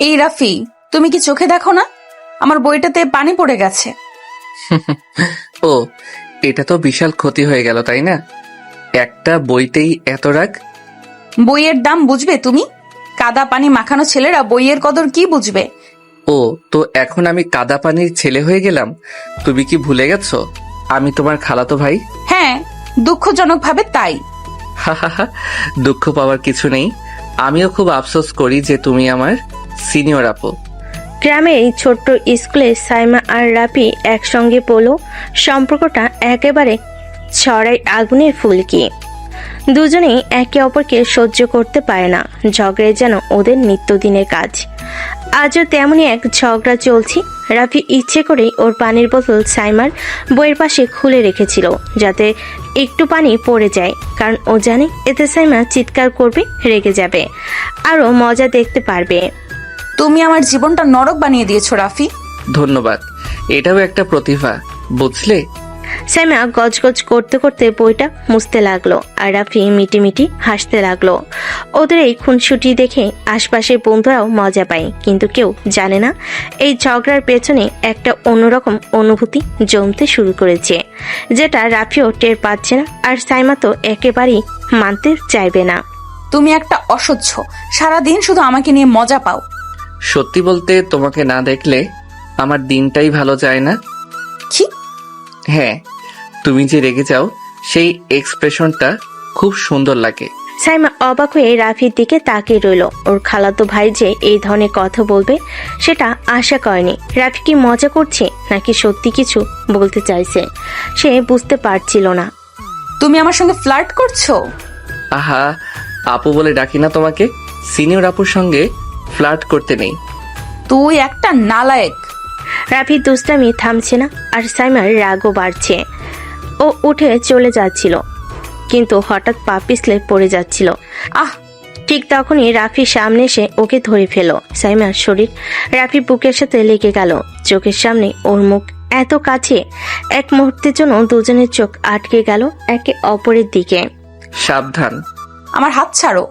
এই রাফি, তুমি কি চোখে দেখো না আমার বইটাতে পানি পড়ে গেছে? ও, এটা তো বিশাল ক্ষতি হয়ে গেল, তাই না? একটা বইতেই এত রাগ। বইয়ের দাম বুঝবে তুমি? কাদা পানি মাখানো ছেলেরা বইয়ের কদর কি বুঝবে? ও, তো এখন আমি কাদা পানির ছেলে হয়ে গেলাম? তুমি কি ভুলে গেছো আমি তোমার খালাতো ভাই? হ্যাঁ, দুঃখজনক ভাবে তাই। হাহাহা, দুঃখ পাওয়ার কিছু নেই। আমিও খুব আফসোস করি যে তুমি আমার সিনিয়র আপু। গ্রামের এই ছোট্ট স্কুলে সাইমা আর রাফি একসঙ্গে পড়ল। সম্পর্কটা একেবারে ছড়াই আগুনের ফুলকি। দুজনেই একে অপরকে সহ্য করতে পারে না। ঝগড়ে যেন ওদের নিত্যদিনের কাজ। আজও তেমনই এক ঝগড়া চলছে। রাফি ইচ্ছে করেই ওর পানির বোতল সাইমার বইয়ের পাশে খুলে রেখেছিল, যাতে একটু পানি পড়ে যায়, কারণ ও জানে এতে সাইমা চিৎকার করবে, রেগে যাবে, আরও মজা দেখতে পারবে। তুমি আমার জীবনটা নরক বানিয়ে দিয়েছো রাফি। ধন্যবাদ, এটাও একটা প্রতিভা, বুঝলে? সাইমা গজগজ করতে করতে বইটা মুছতে লাগলো, আর রাফি মিটিমিটি হাসতে লাগলো। ওদের এই খুনসুটি দেখে আশপাশের বন্ধুরাও মজা পায়, কিন্তু কেউ জানে না এই ঝগড়ার পেছনে একটা অন্যরকম অনুভূতি জমতে শুরু করেছে, যেটা রাফিও টের পাচ্ছে না, আর সাইমা তো একেবারেই মানতে চাইবে না। তুমি একটা অসহ্য, সারাদিন শুধু আমাকে নিয়ে মজা পাও। সত্যি বলতে তোমাকে না দেখলে আমার দিনটাই ভালো যায় না। কি? হ্যাঁ, তুমি যে রেগে যাও সেই এক্সপ্রেশনটা খুব সুন্দর লাগে। সাইমা অবাক হয়ে রাফির দিকে তাকিয়ে রইল। ওর খালাতো ভাই যে এই ধরনের কথা বলবে সেটা আশা করেনি। রাফি কি মজা করছে নাকি সত্যি কিছু বলতে চাইছে সে বুঝতে পারছিল না। তুমি আমার সঙ্গে ফ্লার্ট করছো? আহা, আপু বলে ডাকি না তোমাকে? সিনিয়র আপুর সঙ্গে ফ্লার্ট করতে নেই। তুই একটা নালায়েক। রাফির দুষ্টামি থামছে না, আর সাইমার রাগও বাড়ছে। ও উঠে চলে যাচ্ছিল, কিন্তু হঠাৎ পা পিছলে পড়ে যাচ্ছিল। আহ! ঠিক তখনই রাফি সামনে এসে ওকে ধরে ফেল। সাইমার শরীর রাফি বুকের সাথে লেগে গেল। চোখের সামনে ওর মুখ এত কাছে, এক মুহূর্তের জন্য দুজনের চোখ আটকে গেল একে অপরের দিকে। সাবধান, আমার হাত ছাড়ো।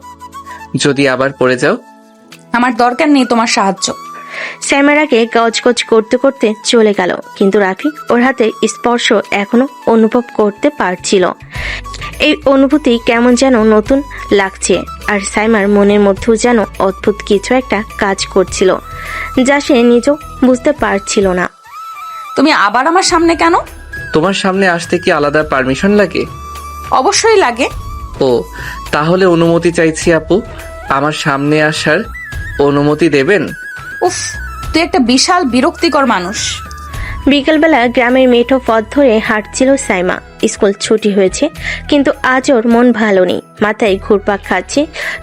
যদি আবার পড়ে যাও। আমার দরকার নেই তোমার সাহায্য। সাইমার আগে গজগজ করতে করতে চলে গেল, কিন্তু রাফি ওর হাতে স্পর্শ এখনো অনুভব করতে পারছিল। এই অনুভূতি কেমন যেন নতুন লাগছে, আর সাইমার মনের মধ্যেও যেন অদ্ভুত কিছু একটা কাজ করছিল, যা সে নিজেও বুঝতে পারছিল না। তুমি আবার আমার সামনে কেন? তোমার সামনে আসতে কি আলাদা পারমিশন লাগে? অবশ্যই লাগে। ও, তাহলে অনুমতি চাইছি আপু, আমার সামনে আসার অনুমতি দেবেন? উফ, তুই একটা বিশাল বিরক্তিকর মানুষ। বিকেলবেলা গ্রামের মেঠো পথ ধরে হাঁটছিল সাইমা। স্কুল ছুটি হয়েছে, কিন্তু আজ ওর মন ভালো নেই। মাথায় ঘুরপাক খাচ্ছে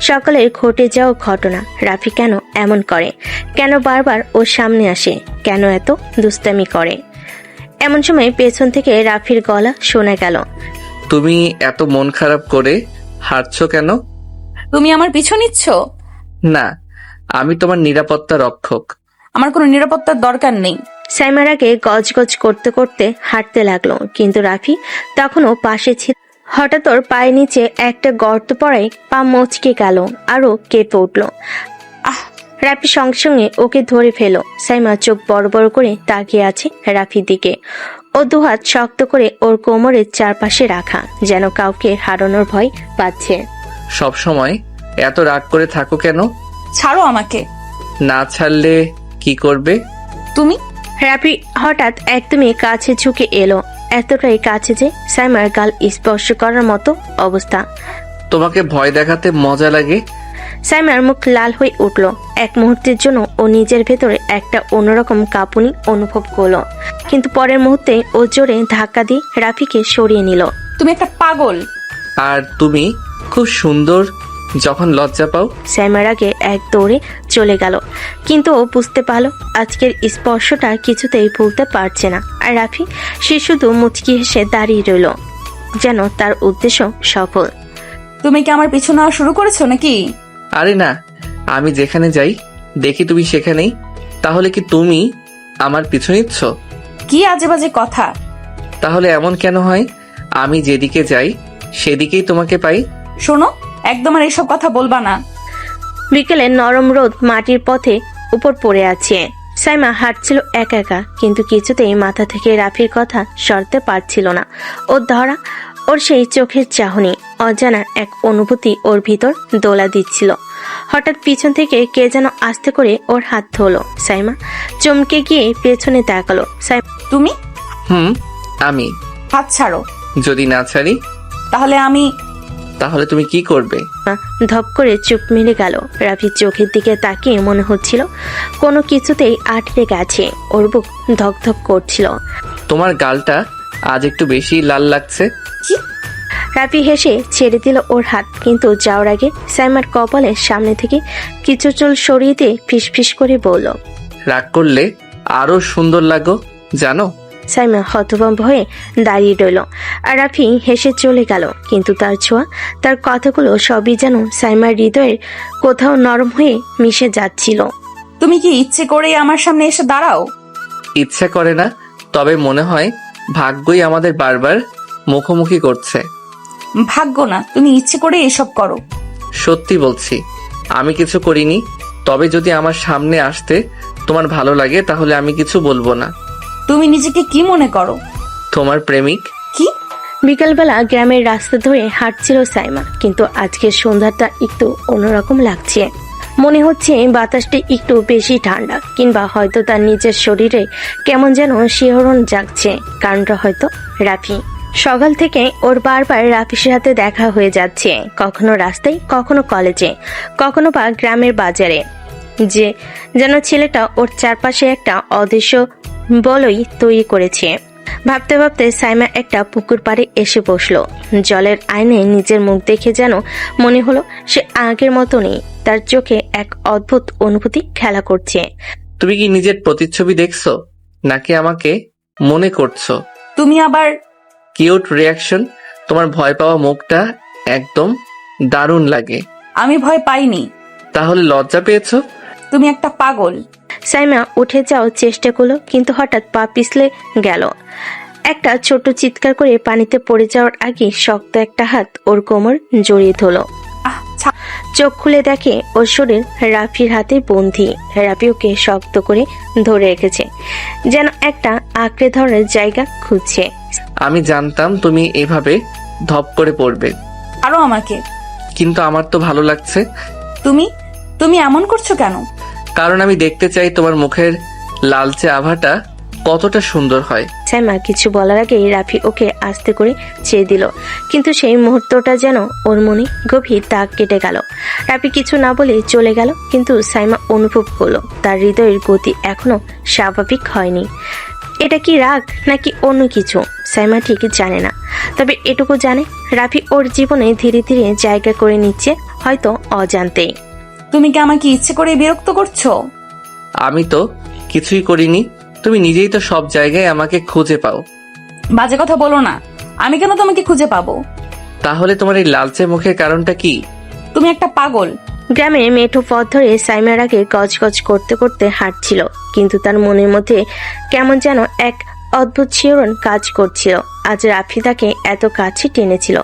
সকালের ঘটে যাওয়া ঘটনা। রাফি কেন এমন করে? কেন বারবার ওর সামনে আসে? কেন এত দুষ্টামি করে? এমন সময় পেছন থেকে রাফির গলা শোনা গেল। তুমি এত মন খারাপ করে হাঁটছো কেন? তুমি আমার পিছু নিচ্ছ? না, আমি তোমার নিরাপত্তা রক্ষক। আমার কোনো নিরাপত্তার দরকার নেই। সাইমার আগে গজগজ করতে করতে হাঁটতে লাগলো, কিন্তু রাফি তখনও পাশে ছিল। হঠাৎ ওর পায়ের নিচে একটা গর্ত পড়ায় পা মচকে গেল, আরো কেঁপে উঠল। আহ! রাফি সঙ্গে সঙ্গে ওকে ধরে ফেল। সাইমা চোখ বড় বড় করে তাকিয়ে আছে রাফির দিকে। ও দুহাত শক্ত করে ওর কোমরের চারপাশে রাখা, যেন কাউকে হারানোর ভয় পাচ্ছে। সব সময় এত রাগ করে থাকো কেন? ছাড়ো আমাকে। না ছাড়লে কি করবে? তুমি? রাফি হঠাৎ একদমই কাছে ঝুঁকে এলো, এতটাই কাছে যে সাইমার গাল স্পর্শ করার মতো অবস্থা। তোমাকে ভয় দেখাতে মজা লাগে? সাইমার মুখ লাল হয়ে উঠল। এক মুহূর্তের জন্য ও নিজের ভেতরে একটা অন্যরকম কাঁপুনি অনুভব করলো, কিন্তু পরের মুহূর্তে ও জোরে ধাক্কা দিয়ে রাফিকে সরিয়ে নিল। তুমি একটা পাগল। আর তুমি খুব সুন্দর যখন লজ্জা পাও। সাইমার আগে এক দৌড়ে চলে গেল, কিন্তু ও বুঝতে পারলো আজকের স্পর্শটা কিছুতেই ভুলতে পারছে না। আর রাফি সে শুধু মুচকি হেসে দাঁড়িয়ে রইল, যেন তার উদ্দেশ্য সফল। তুমি কি আমার পিছু নেওয়া শুরু করেছো নাকি? আরে না, আমি যেখানে যাই দেখি তুমি সেখানেই। তাহলে কি তুমি আমার পিছু নিচ্ছ? কি আজে বাজে কথা। তাহলে এমন কেন হয়? আমি যেদিকে যাই সেদিকেই তোমাকে পাই। শোনো, একদম আর এইসব কথা বলবা না। বিকেলে নরম রোদ মাটির পথে উপর পড়ে আছে। সাইমা হাঁটছিল একা একা, কিন্তু কিছুতেই মাথা থেকে রাফির কথা সরতে পারছিল না। ওর ধরা, ওর সেই চোখের চাহনি, অজানা এক অনুভূতি ওর ভিতর দোলা দিচ্ছিল। হঠাৎ পিছন থেকে কে যেন আস্তে করে ওর হাত ধরলো। সাইমা চমকে গিয়ে পেছনে তাকালো। তুমি? আমি। হাত ছাড়ো। যদি না ছাড়ি? তাহলে তুমি কি করবে? ধপ করে চুপ মেরে গেল। রাফির চোখের দিকে তাকিয়ে মনে হচ্ছিল কোনো কিছুতেই আটকে গেছে। ওর বুক ধক ধক করছিল। তোমার গালটা আজ একটু বেশি লাল লাগছে। কি? রাফি হেসে ছেড়ে দিল ওর হাত, কিন্তু যাওয়ার আগে সাইমার কপালের সামনে থেকে কিছু চুল সরিয়ে দিয়ে ফিসফিস করে বলল, রাগ করলে আরো সুন্দর লাগো জানো। সাইমা হতভম্ব হয়ে দাঁড়িয়ে রইল। আর রাফি হেসে চলে গেল, কিন্তু তার ছোঁয়া, তার কথাগুলো সবই যেন সাইমার হৃদয়ের কোথাও নরম হয়ে মিশে যাচ্ছিল। তুমি কি ইচ্ছে করে আমার সামনে এসে দাঁড়াও? ইচ্ছা করে না, তবে মনে হয় ভাগ্যই আমাদের বারবার মুখোমুখি করছে। ভাগ্য না, তুমি ইচ্ছে করে এসব করো। সত্যি বলছি, আমি কিছু করিনি। তবে যদি আমার সামনে আসতে তোমার ভালো লাগে তাহলে আমি কিছু বলবো না। তুমি নিজেকে কি মনে করো? তোমার প্রেমিক। কি? বিকালবেলা গ্রামের রাস্তা ধরে হাঁটছিল সাইমা, কিন্তু আজকের সন্ধ্যাটা একটু অন্যরকম লাগছে। মনে হচ্ছে বাতাসটা একটু বেশি ঠান্ডা, কিংবা হয়তো তার নিজের শরীরে কেমন যেন শিহরণ জাগছে। কারণটা হয়তো রাফি। সকাল থেকে ওর বারবার রাফির সাথে দেখা হয়ে যাচ্ছে, কখনো রাস্তায়, কখনো কলেজে, কখনো বা গ্রামের বাজারে। যেন ছেলেটা ওর চারপাশে একটা অদৃশ্য বলই তৈরি করেছে। ভাবতে ভাবতে সাইমা একটা পুকুর পাড়ে এসে বসলো। জলের আয়নায় নিজের মুখ দেখে যেন মনে হলো সে আগের মতো নেই। তার চোখে এক অদ্ভুত অনুভূতি খেলা করছে। তুমি কি নিজের প্রতিচ্ছবি দেখছো, নাকি আমাকে মনে করছো? তুমি আবার? Cute reaction. তোমার ভয় পাওয়া মুখটা একদম দারুণ লাগে। আমি ভয় পাইনি। তাহলে লজ্জা পেয়েছো? তুমি একটা পাগল। সাইমা উঠে যাওয়ার চেষ্টা করলো, কিন্তু হঠাৎ পা পিছলে গেল। একটা ছোট চিৎকার করে পানিতে পড়ে যাওয়ার আগে শক্ত একটা হাত ওর কোমর জড়িয়ে ধরলো। চোখ খুলে দেখে ওর শরীর রাফির হাতে বন্দি। রাফি ওকে শক্ত করে ধরে রেখেছে, যেন একটা আঁকড়ে ধরার জায়গা খুঁজছে। আমি জানতাম তুমি এভাবে ধপ করে পড়বে। আরো আমাকে। কিন্তু আমার তো ভালো লাগছে। তুমি এমন করছো কেন? কারণ আমি দেখতে চাই তোমার মুখের লালচে আভাটা কতটা সুন্দর হয়। সাইমা কিছু বলার আগেই রাফি ওকে আস্তে করে চেয়ে দিল, কিন্তু সেই মুহূর্তটা যেন ওর মনে গভীর দাগ কেটে গেল। রাফি কিছু না বলে চলে গেল, কিন্তু সাইমা অনুভব করলো তার হৃদয়ের গতি এখনো স্বাভাবিক হয়নি। এটা কি রাগ নাকি অন্য কিছু, সাইমা ঠিক জানে না। তবে এটুকু জানে, রাফি ওর জীবনে ধীরে ধীরে জায়গা করে নিচ্ছে, হয়তো অজান্তেই। তুমি কি আমাকে ইচ্ছে করে বিরক্ত করছো? আমি তো কিছুই করিনি, তুমি নিজেই তো সব জায়গায় আমাকে খুঁজে পাও। বাজে কথা বলো না। আমি কেন তোমাকে খুঁজে পাবো? তাহলে তোমার এই লালচে মুখের কারণটা কি? তুমি একটা পাগল। গ্রামে মেঠো পথ ধরে সাইমার আগে গজগজ করতে করতে হাঁটছিল, কিন্তু তার মনের মধ্যে কেমন যেন এক অদ্ভুত শিহরণ কাজ করছিল। আজ রাফি তাকে এত কাছে টেনেছিল,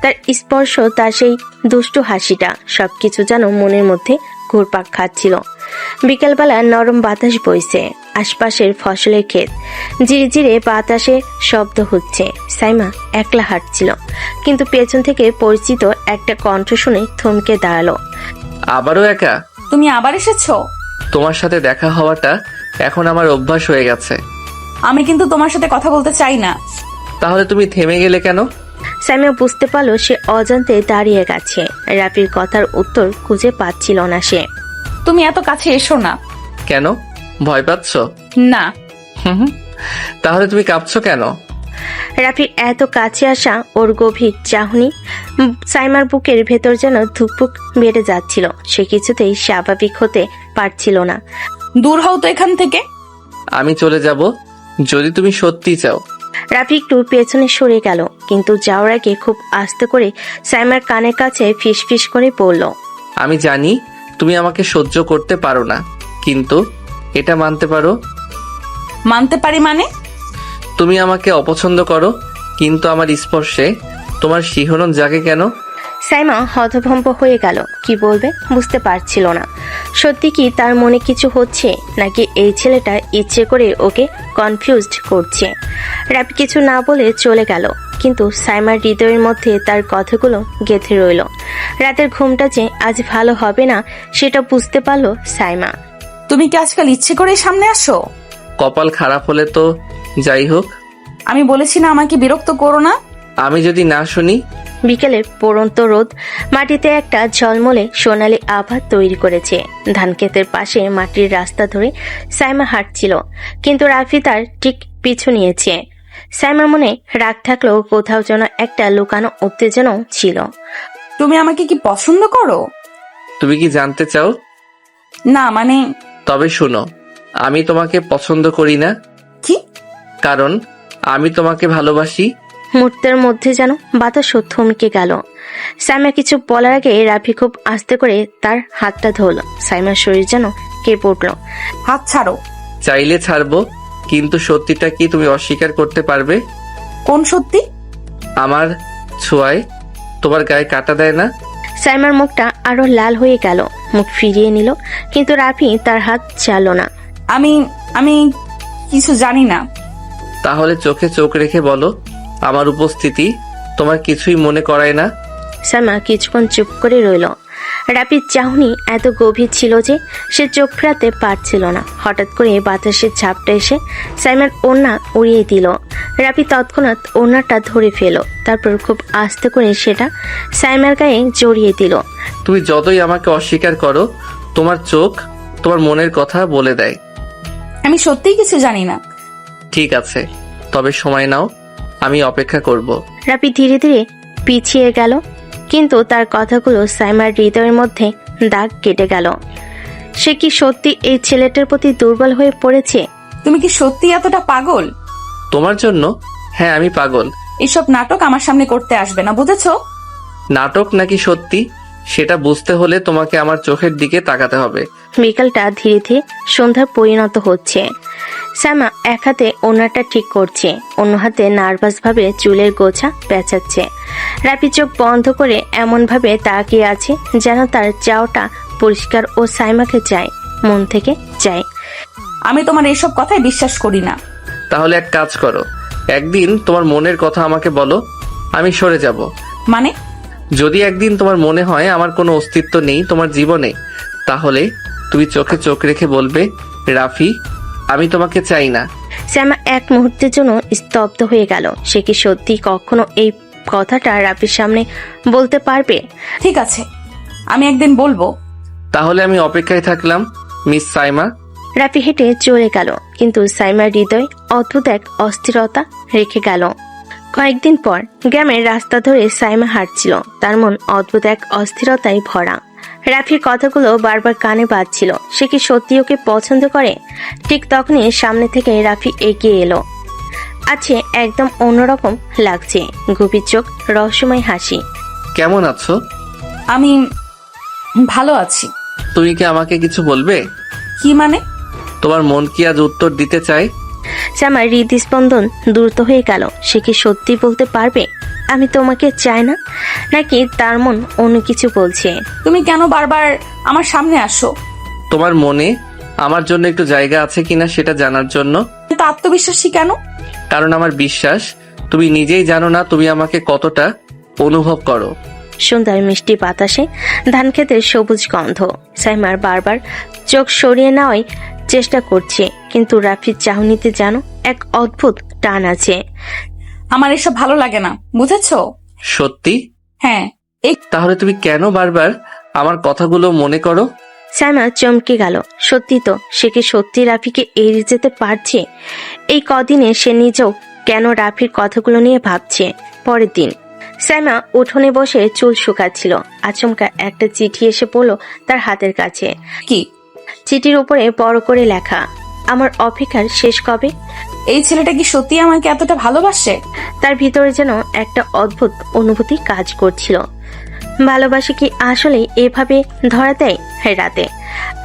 তার স্পর্শ, তার সেই দুষ্টু হাসিটা, সবকিছু যেন মনের মধ্যে ঘুরপাক খাচ্ছিল। বিকেলবেলা নরম বাতাস বইছে, আশপাশের ফসলের ক্ষেত, ধীরে ধীরে বাতাসে শব্দ হচ্ছে। সাইমা একলা হাঁটছিল, কিন্তু পেছন থেকে পরিচিত একটা কণ্ঠ শুনে থমকে দাঁড়ালো। আবারও একা? তুমি আবার এসেছো? তোমার সাথে দেখা হওয়াটা এখন আমার অভ্যাস হয়ে গেছে। আমি কিন্তু তোমার সাথে কথা বলতে চাই না। তাহলে তুমি থেমে গেলে কেন? সাইমা বুঝতে পারলো সে অজান্তে দাঁড়িয়ে গেছে। রাফির কথার উত্তর খুঁজে পাচ্ছিল না সে। তুমি এত কাছে এসো না। কেন, ভয় পাচ্ছ? না। তাহলে তুমি কাঁপছো কেন? রাফির এত কাছে আসা, ওর গভীর চাহনি সাইমার বুকের ভেতর যেন ধুকপুক বেড়ে যাচ্ছিল। সে কিছুতেই স্বাভাবিক হতে পারছিল না। দূর হও তো এখান থেকে। আমি চলে যাব যদি তুমি সত্যি চাও। রাফি একটু পেছনে সরে গেল, কিন্তু যাওয়ার আগে খুব আস্তে করে সাইমার কানের কাছে ফিসফিস করে বলল, আমি জানি তুমি আমাকে সহ্য করতে পারো না, কিন্তু এটা মানতে পারো। মানতে পারি মানে? তুমি আমাকে অপছন্দ করো, কিন্তু আমার স্পর্শে তোমার শিহরণ জাগে কেন? সাইমা হতভম্ব হয়ে গেল, কি বলবে বুঝতে পারছিল না। সত্যি কি তার মনে কিছু হচ্ছে, নাকি এই ছেলেটা ইচ্ছে করে ওকে কনফিউজড করছে। রাফি কিছু না বলে চলে গেল, কিন্তু সাইমার হৃদয়ের মধ্যে তার কথাগুলো গেঁথে রইল। রাতের ঘুমটা যে আজ ভালো হবে না সেটা বুঝতে পারল সাইমা। তুমি কি আজকাল ইচ্ছে করে সামনে আসো? কপাল খারাপ হলে তো যাই হোক। আমি বলেছি না আমাকে বিরক্ত করো না। আমি যদি না শুনি? বিকেলের পড়ন্ত রোদ মাটিতে একটা ঝলমলে সোনালি আভা তৈরি করেছে। ধানক্ষেতের পাশে মাটির রাস্তা ধরে সাইমা হাঁটছিল, কিন্তু রাফি তার ঠিক পিছু নিয়েছে। সাইমার মনে রাগ থাকলেও কোথাও যেন একটা লুকানো উত্তেজনাও ছিল। তুমি আমাকে কি পছন্দ করো? তুমি কি জানতে চাও? না মানে। তবে শোনো, আমি তোমাকে পছন্দ করি না। কি? কারণ আমি তোমাকে ভালোবাসি। মুহূর্তের মধ্যে যেন বাতাসও থমকে গেল। সাইমা কিছু বলার আগে রাফি খুব আস্তে করে তার হাতটা ধরল। সাইমার শরীর যেন কেঁপে উঠল। হাত ছাড়ো। চাইলে ছাড়বো, কিন্তু সত্যিটা কি তুমি অস্বীকার করতে পারবে? কোন সত্যি? আমার ছোঁয়ায় তোমার গায়ে কাটা দেয় না? সাইমার মুখটা আরো লাল হয়ে গেল, মুখ ফিরিয়ে নিল, কিন্তু রাফি তার হাত ছাড়ল না। আমি আমি কিছু জানি না। তাহলে চোখে চোখ রেখে বলো, আমার উপস্থিতি তোমার কিছুই মনে করায় না? সাইমা কিছুক্ষণ চুপ করে রইল। রাফির চাহনি এত গভীর ছিল যে সে চোখ ফেরাতে পারছিল না। হঠাৎ করে বাতাসের ঝাপটা এসে সাইমার ওড়না উড়িয়ে দিল। রাফি তৎক্ষণাৎ ওড়নাটা ধরে ফেল, তারপর খুব আস্তে করে সেটা সাইমার গায়ে জড়িয়ে দিল। তুমি যতই আমাকে অস্বীকার করো, তোমার চোখ তোমার মনের কথা বলে দেয়। আমি সত্যিই কিছু জানি না। ঠিক আছে, তবে সময় নাও, আমি অপেক্ষা করব। রাফি ধীরে ধীরে পিছিয়ে গেল, কিন্তু তার কথাগুলো সাইমার হৃদয়ের মধ্যে দাগ কেটে গেল। সে কি সত্যি এই ছেলেটার প্রতি দুর্বল হয়ে পড়েছে? তুমি কি সত্যি এতটা পাগল? তোমার জন্য? হ্যাঁ, আমি পাগল। এসব নাটক আমার সামনে করতে আসবে না, বুঝেছো? নাটক নাকি সত্যি সেটা বুঝতে হলে তোমাকে আমার চোখের দিকে তাকাতে হবে। বিকালটা ধীরে ধীরে সন্ধ্যার পরিণত হচ্ছে। সাইমা এক হাতে ওনাটা ঠিক করছে, অন্য হাতে নার্ভাস ভাবে চুলের গোছা পেঁচাচ্ছে। রাফি চোখ বন্ধ করে এমন ভাবে তাকিয়ে আছে যেন তার চাওটা পরিষ্কার ও সাইমাকে চায়, মন থেকে চায়। আমি তোমার এইসব কথায় বিশ্বাস করি না। তাহলে এক কাজ করো, একদিন তোমার মনের কথা আমাকে বলো, আমি সরে যাব। মানে? যদি একদিন তোমার মনে হয় আমার কোনো অস্তিত্ব নেই তোমার জীবনে, তাহলে তুমি চোখে চোখ রেখে বলবে, রাফি, আমি তোমাকে চাই না। সাইমা এক মুহূর্তের জন্য স্তব্ধ হয়ে গেল। সে কি সত্যি কখনো এই কথাটা রাফির সামনে বলতে পারবে? ঠিক আছে, আমি একদিন বলবো। তাহলে আমি অপেক্ষায় থাকলাম, মিস সাইমা। রাফি হেঁটে চলে গেল, কিন্তু সাইমার হৃদয় অদ্ভুত এক অস্থিরতা রেখে গেল। কয়েকদিন পর গ্রামের রাস্তা ধরে সাইমা হাঁটছিল, তার মন অদ্ভুত এক অস্থিরতায় ভরা। রাফির কথাগুলো বারবার কানে বাজছিল। সে কি সত্যি ওকে পছন্দ করে? ঠিক তখনই সামনে থেকে রাফি এগিয়ে এলো। আছে একদম অন্যরকম লাগছে, গভীর চোখ, রহস্যময় হাসি। কেমন আছো? আমি ভালো আছি। তুমি কি আমাকে কিছু বলবে? কি মানে? তোমার মন কি আজ উত্তর দিতে চায়? সাইমার হৃদস্পন্দন দ্রুত হয়ে গেল। সে কি সত্যি বলতে পারবে আমি তোমাকে চাই না, নাকি তার মন অন্য কিছু বলছে? তুমি কেন বারবার আমার সামনে আসো? তোমার মনে আমার জন্য একটু জায়গা আছে কিনা সেটা জানার জন্য। এত আত্মবিশ্বাসী কেন? কারণ আমার বিশ্বাস তুমি নিজেই জানো না তুমি আমাকে কতটা অনুভব করো। সুন্দর মিষ্টি বাতাসে ধানক্ষেতের সবুজ গন্ধ। সাইমার বারবার চোখ সরিয়ে নেওয়ার চেষ্টা করছে, কিন্তু রাফির চাহনিতে যেন এক অদ্ভুত টান আছে। আমার এসব ভালো লাগে না, বুঝেছো? সত্যি? হ্যাঁ। তাহলে তুমি কেন বারবার আমার কথাগুলো মনে করো? সাইমা চমকে গেল। সত্যি তো, সে কি সত্যি রাফিকে এড়িয়ে যেতে পারছে? এই কদিনে সে নিজেও কেন রাফির কথাগুলো নিয়ে ভাবছে। পরের দিন সাইমা উঠোনে বসে চুল শুকাচ্ছিল। আচমকা একটা চিঠি এসে পড়ল তার হাতের কাছে। কি? চিঠির উপরে বড় করে লেখা, আমার অপেক্ষার শেষ কবে? এই ছেলেটা কি সত্যি আমাকে এতটা ভালোবাসে? তার ভিতরে যেন একটা অদ্ভুত অনুভূতি কাজ করছিল। ভালোবাসা কি আসলে এভাবে ধরা দেয়? রাতে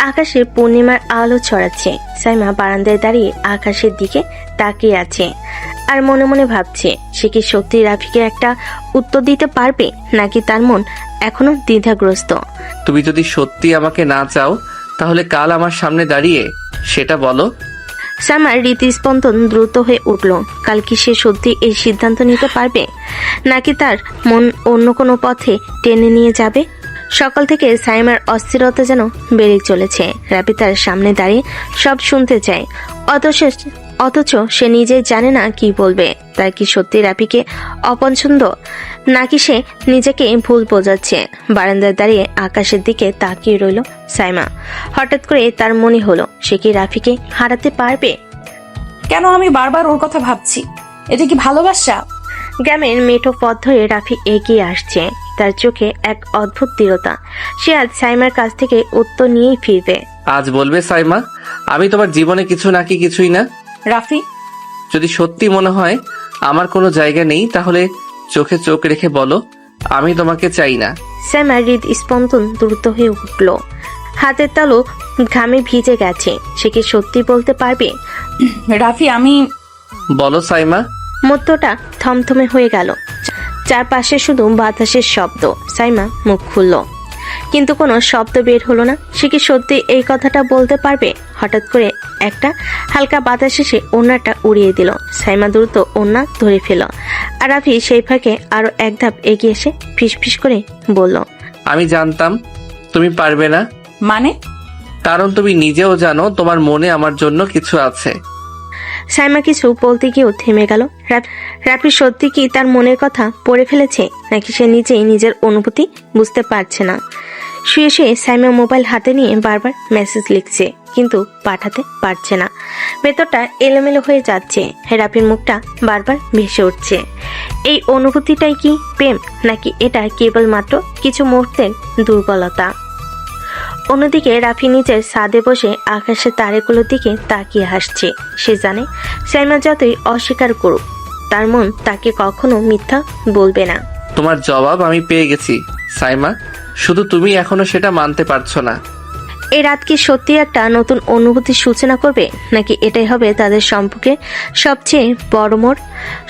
আকাশে পূর্ণিমার আলো ছড়াচ্ছে। সাইমা বারান্দায় দাঁড়িয়ে আকাশের দিকে তাকিয়ে আছে। আর মনে মনে ভাবছে সে কি সত্যি রাফিকে একটা উত্তর দিতে পারবে নাকি তার মন এখনো দ্বিধাগ্রস্ত। তুমি যদি সত্যি আমাকে না চাও তাহলে কাল আমার সামনে দাঁড়িয়ে সেটা বলো। সাইমার হৃদস্পন্দন দ্রুত হয়ে উঠল। কাল কি সে সত্যি এই সিদ্ধান্ত নিতে পারবে নাকি তার মন অন্য কোনো পথে টেনে নিয়ে যাবে? সকাল থেকে সাইমার অস্থিরতা যেন বেড়ে চলেছে। রাফি তার সামনে দাঁড়িয়ে সব শুনতে চায়, অথচ সে নিজেই জানে না কি বলবে। তার কি সত্যি রাফিকে অপছন্দ নাকি সে নিজেকে ভুল বোঝাচ্ছে? বারান্দায় দাঁড়িয়ে আকাশের দিকে তাকিয়ে রইল সাইমা। হঠাৎ করে তার মনে হলো সে কি রাফিকে হারাতে পারবে? কেন আমি বারবার ওর কথা ভাবছি? এটা কি ভালোবাসা? গ্রামের মেঠো পথ ধরে রাফি এগিয়ে আসছে, তার চোখে এক অদ্ভুত দৃঢ়তা। সে আজ সাইমার কাছ থেকে উত্তর নিয়েই ফিরবে। আজ বলবে সাইমা আমি তোমার জীবনে কিছু নাকি কিছুই না? রাফি, যদি সত্যি মনে হয় আমার কোনো জায়গা নেই তাহলে চোখে চোখ রেখে বলো আমি তোমাকে চাই না। সাইমার হৃদস্পন্দন দ্রুত হয়ে উঠল, হাতের তালু ঘামে ভিজে গেছে। সে কি সত্যি বলতে পারবে? রাফি আমি বলো সাইমা। মুহূর্তটা থমথমে হয়ে গেল, চারপাশে শুধু বাতাসের শব্দ। সাইমা মুখ খুলল, কিন্তু কোনো শব্দ বের হলো না। সে কি সত্যি এই কথাটা বলতে পারবে? হঠাৎ করে একটা হালকা বাতাস এসে ওড়নাটা উড়িয়ে দিল। সাইমা দ্রুত ওড়না ধরে ফেল, আর রাফি সেই ফাঁকে আরো এক ধাপ এগিয়ে এসে ফিসফিস করে বলল, আমি জানতাম তুমি পারবে না, মানে? কারণ তুমি নিজেও জানো তোমার মনে আমার জন্য কিছু আছে। সাইমা কিছু বলতে গিয়েও থেমে গেল। রাফি সত্যি কি তার মনের কথা পড়ে ফেলেছে নাকি সে নিজেই নিজের অনুভূতি বুঝতে পারছে না? শুয়ে শুয়ে সাইমা মোবাইল হাতে নিয়ে বারবার মেসেজ লিখছে, কিন্তু পাঠাতে পারছে না। ভেতরটা এলোমেলো হয়ে যাচ্ছে। রাফির মুখটা বারবার ভেসে উঠছে। এই অনুভূতিটাই কি প্রেম নাকি এটা কেবলমাত্র কিছু মুহূর্তের দুর্বলতা? অন্যদিকে রাফি নিচের ছাদে বসে আকাশের তারেগুলোর দিকে তাকিয়ে হাসছে। সে জানে সাইমা যতই অস্বীকার করুক তার মন তাকে কখনো মিথ্যা বলবে না। তোমার জবাব আমি পেয়ে গেছি সাইমা, শুধু তুমি এখনো সেটা মানতে পারছো না। এই রাত কি সত্যি একটা নতুন অনুভূতির সূচনা করবে নাকি এটাই হবে তাদের সম্পর্কে সবচেয়ে বড় মোড়?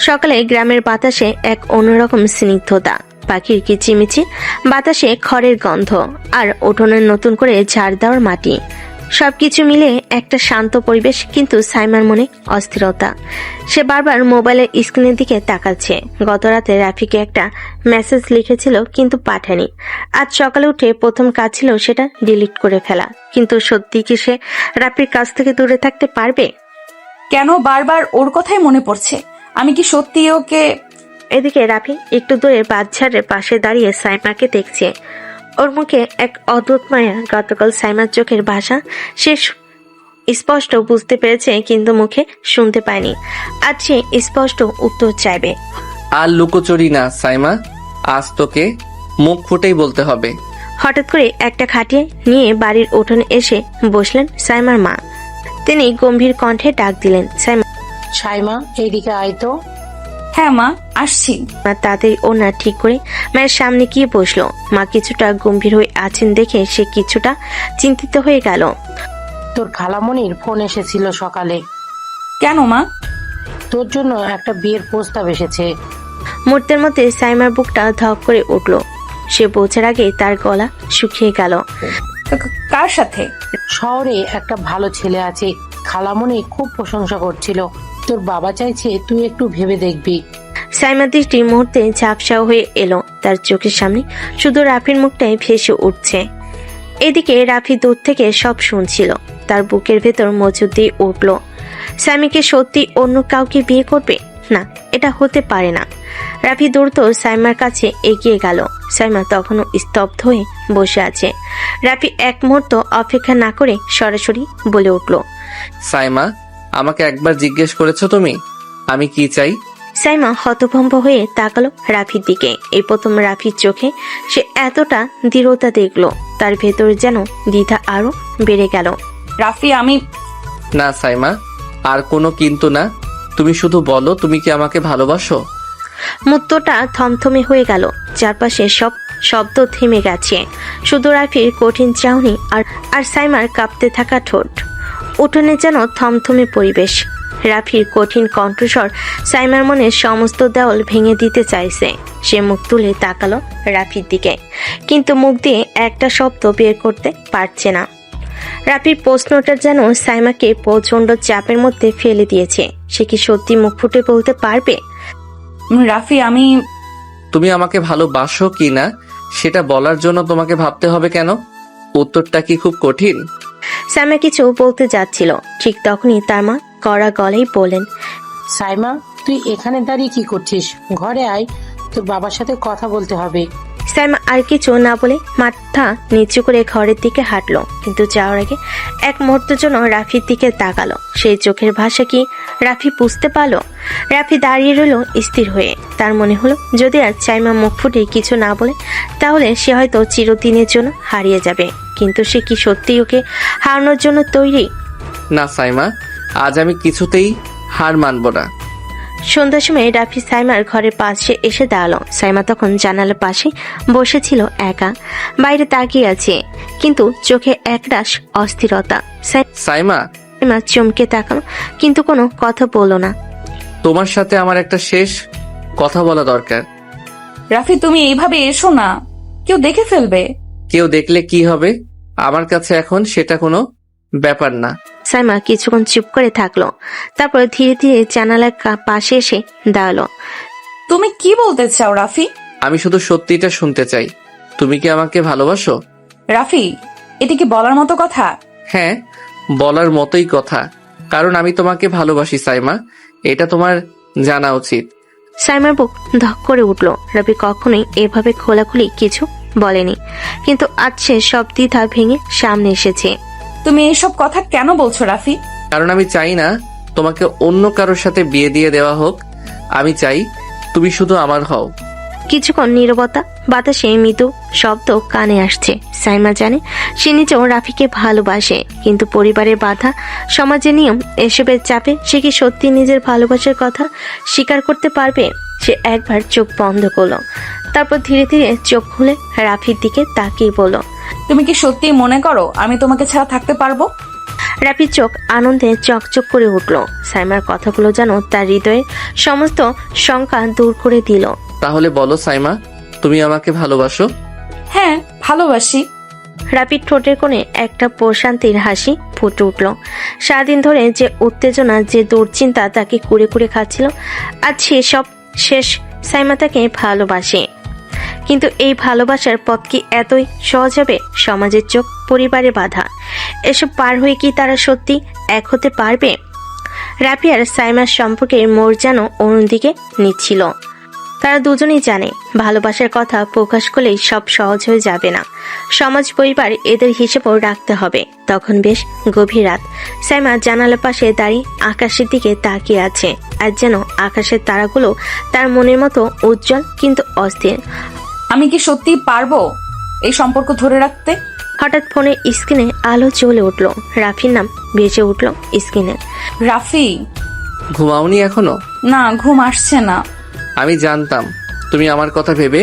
সকালে গ্রামের বাতাসে এক অন্যরকম স্নিগ্ধতা, পাখির কিচিমিচি, বাতাসে খড়ের গন্ধ, আর উঠোনের নতুন করে ঝাড় দেওয়ার মাটি। সবকিছু মিলে একটা শান্ত পরিবেশ, কিন্তু সাইমার মনে অস্থিরতা। সে বারবার মোবাইলের স্ক্রিনের দিকে তাকাচ্ছে। গত রাতে রাফিকে একটা মেসেজ লিখেছিল কিন্তু পাঠায়নি। আজ সকালে উঠে প্রথম কাজ ছিল সেটা ডিলিট করে ফেলা। কিন্তু সত্যি কি সে রাফির কাছ থেকে দূরে থাকতে পারবে? কেন বারবার ওর কথাই মনে পড়ছে? আমি কি সত্যি ওকে? এদিকে রাফি একটু দূরে বাচ্চাদের পাশে দাঁড়িয়ে সাইমাকে দেখছে। ওর মুখে এক অদ্ভুত মায়া। গতকাল সাইমার চোখের ভাষা সে স্পষ্ট বুঝতে পেরেছে, কিন্তু মুখে শুনতে পায়নি। আজ সে স্পষ্ট উত্তর চাইবে। আর লুকোচুরি না সাইমা, আজ তোকে মুখ ফুটেই বলতে হবে। হঠাৎ করে একটা খাটিয়ে নিয়ে বাড়ির উঠোনে এসে বসলেন সাইমার মা। তিনি গম্ভীর কণ্ঠে ডাক দিলেন, সাইমা। সাইমা, এইদিকে আয় তো। হ্যাঁ মা, আসছি। মা তাড়াতাড়ি ওনা ঠিক করে মায়ের সামনে গিয়ে বসলো। মা কিছুটা গম্ভীর হয়ে আছেন দেখে সে কিছুটা চিন্তিত হয়ে গেল। তোর খালামণির ফোন এসেছিল সকালে। কেন মা? তোর জন্য একটা বিয়ের প্রস্তাব এসেছে। মুহূর্তের মধ্যে সাইমার বুকটা ধক করে উঠল। সে বোঝার আগে তার গলা শুকিয়ে গেল। কার সাথে? শহরে একটা ভালো ছেলে আছে, খালামণি খুব প্রশংসা করছিল। তোর বাবা চাইছে তুই একটু ভেবে দেখবি। সাইমার দৃষ্টি মুহূর্তে ঝাপসা হয়ে এলো। তার চোখের সামনে শুধু রাফির মুখটাই ভেসে উঠছে। এদিকে রাফি দূর থেকে সব শুনছিল। তার বুকের ভেতর মজুদ দিয়ে উঠল। সাইমাকে সত্যি অন্য কাউকে বিয়ে করবে? না, এটা হতে পারে না। রাফি দ্রুত সাইমার কাছে এগিয়ে গেল। সাইমা তখনও স্তব্ধ হয়ে বসে আছে। রাফি এক মুহূর্ত অপেক্ষা না করে সরাসরি বলে উঠল, সাইমা, আমাকে একবার জিজ্ঞেস করেছো তুমি আমি কি চাই? সাইমা হতভম্ব হয়ে তাকালো রাফির দিকে। এই প্রথম রাফির চোখে সে এতটা দৃঢ়তা দেখলো। তার ভেতর যেন দ্বিধা আরো বেড়ে গেল। রাফি আমি না সাইমা, আর কোনো কিন্তু না, তুমি শুধু বলো তুমি কি আমাকে ভালোবাসো? মুহূর্তটা থমথমে হয়ে গেল। চারপাশে সব শব্দ থেমে গেছে, শুধু রাফির কঠিন চাহনি আর সাইমার কাঁপতে থাকা ঠোঁট। উঠোনে যেন থমথমে পরিবেশ। রাফির কঠিন কণ্ঠস্বর সাইমার মনের সমস্ত দেওয়াল ভেঙে দিতে চাইছে। সে মুখ তুলে তাকালো রাফির দিকে, কিন্তু মুখ দিয়ে একটা শব্দ বের করতে পারছে না। রাফির প্রশ্নটা যেন সাইমাকে প্রচন্ড চাপের মধ্যে ফেলে দিয়েছে। সে কি সত্যি মুখ ফুটে বলতে পারবে? রাফি, আমি তুমি আমাকে ভালোবাসো কি না সেটা বলার জন্য তোমাকে ভাবতে হবে কেন? উত্তরটা কি খুব কঠিন? সাইমা কিছু বলতে যাচ্ছিল, ঠিক তখনই তার মা কড়া গলায় বলেন, সাইমা, তুই এখানে দাঁড়িয়ে কি করছিস? ঘরে আয়, তোর বাবার সাথে কথা বলতে হবে। সাইমা আর কিছু না বলে মাথা নিচু করে ঘরের দিকে হাঁটলো, কিন্তু যাওয়ার আগে এক মুহূর্তের জন্য রাফির দিকে তাকালো। সেই চোখের ভাষা কি রাফি বুঝতে পারলো? রাফি দাঁড়িয়ে রইল স্থির হয়ে। তার মনে হলো যদি আর সাইমা মুখ ফুটে কিছু না বলে তাহলে সে হয়তো চিরদিনের জন্য হারিয়ে যাবে। কিন্তু সে কি সত্যি ওকে হারানোর জন্য তৈরি? না সাইমা, আজ আমি কিছুতেই হার মানব না। সন্ধ্যার সময় রাফি সাইমার ঘরের পাশে এসে দাঁড়ালো। সাইমা তখন জানালার পাশে বসেছিল একা, বাইরে তাকিয়ে আছে, কিন্তু চোখে একরাশ অস্থিরতা। সাইমা, সাইমা চমকে তাকালো, কিন্তু কোনো কথা বলল না। তোমার সাথে আমার একটা শেষ কথা বলা দরকার। রাফি, তুমি এইভাবে এসো না, কেউ দেখে ফেলবে। কেউ দেখলে কি হবে? আমার কাছে এখন সেটা কোনো ব্যাপার না। সাইমা কিছুক্ষণ চুপ করে থাকলো, তারপর ধীরে ধীরে জানালার পাশে এসে দাঁড়ালো। তুমি কি বলতে চাও রাফি? আমি শুধু সত্যিটা শুনতে চাই। তুমি কি আমাকে ভালোবাসো? রাফি, এটা কি বলার মতো কথা? হ্যাঁ, বলার মতোই কথা, কারণ আমি তোমাকে ভালোবাসি সাইমা, এটা তোমার জানা উচিত। সাইমার বুক ধক করে উঠলো। রবি কখনোই এভাবে খোলাখুলি কিছু বলেনি, কিন্তু আজ সে সব দ্বিধা ভেঙে সামনে এসেছে। তুমি এসব কথা কেন বলছো রাফি? কারণ আমি চাই না তোমাকে অন্য কারোর সাথে বিয়ে দিয়ে দেওয়া হোক। আমি চাই তুমি শুধু আমার হও। কিছুক্ষণ নীরবতা, বাতাসে মৃদু শব্দ কানে আসছে। সাইমা জানে সে নিজেও রাফিকে ভালোবাসে, কিন্তু পরিবারের বাধা, সমাজের নিয়ম, এসবের চাপে সে কি সত্যি নিজের ভালোবাসার কথা স্বীকার করতে পারবে? সে একবার চোখ বন্ধ করলো, তারপর ধীরে ধীরে চোখ খুলে রাফির দিকে তাকিয়ে বলল, তুমি কি সত্যি মনে করো আমি তোমাকে ছাড়া থাকতে পারবো? রাফির চোখ আনন্দে চকচক করে উঠল। সাইমার কথাগুলো যেন তার হৃদয়ের সমস্ত শঙ্কা দূর করে দিল। তাহলে বলো সাইমা, তুমি আমাকে ভালোবাসো? হ্যাঁ, ভালোবাসি। রাফির ঠোঁটের কোণে একটা প্রশান্তির হাসি ফুটে উঠল। সারাদিন ধরে যে উত্তেজনা, যে দুশ্চিন্তা তাকে কুড়ে কুড়ে খাচ্ছিল, আজ সব শেষ। সাইমা তাকে ভালোবাসে, কিন্তু এই ভালোবাসার পথ কি এতই সহজ হবে? সমাজের চোখ, পরিবারের বাধা, এসব পার হয়ে কি তারা সত্যি এক হতে পারবে? রাফি আর সাইমার সম্পর্কে মোড় যেন অন্যদিকে নিচ্ছিল। তারা দুজনেই জানে ভালোবাসার কথা প্রকাশ করলেই সব সহজ হয়ে যাবে না। সমাজ, পরিবার, এদের হিসেবেও রাখতে হবে। তখন বেশ গভীর রাত। সাইমা জানালার পাশে দাঁড়িয়ে আকাশের দিকে তাকিয়ে আছে, আর যেন আকাশের তারাগুলো তার মনের মতো উজ্জ্বল কিন্তু অস্থির। আমি কি সত্যি পারবো এই সম্পর্ক ধরে রাখতে? হঠাৎ ফোনের স্ক্রিনে আলো জ্বলে উঠলো। রাফির নাম বেজে উঠলো স্ক্রিনে। রাফি, ঘুমাওনি এখনো? না, ঘুম আসছে না। আমি জানতাম তুমি আমার কথা ভেবে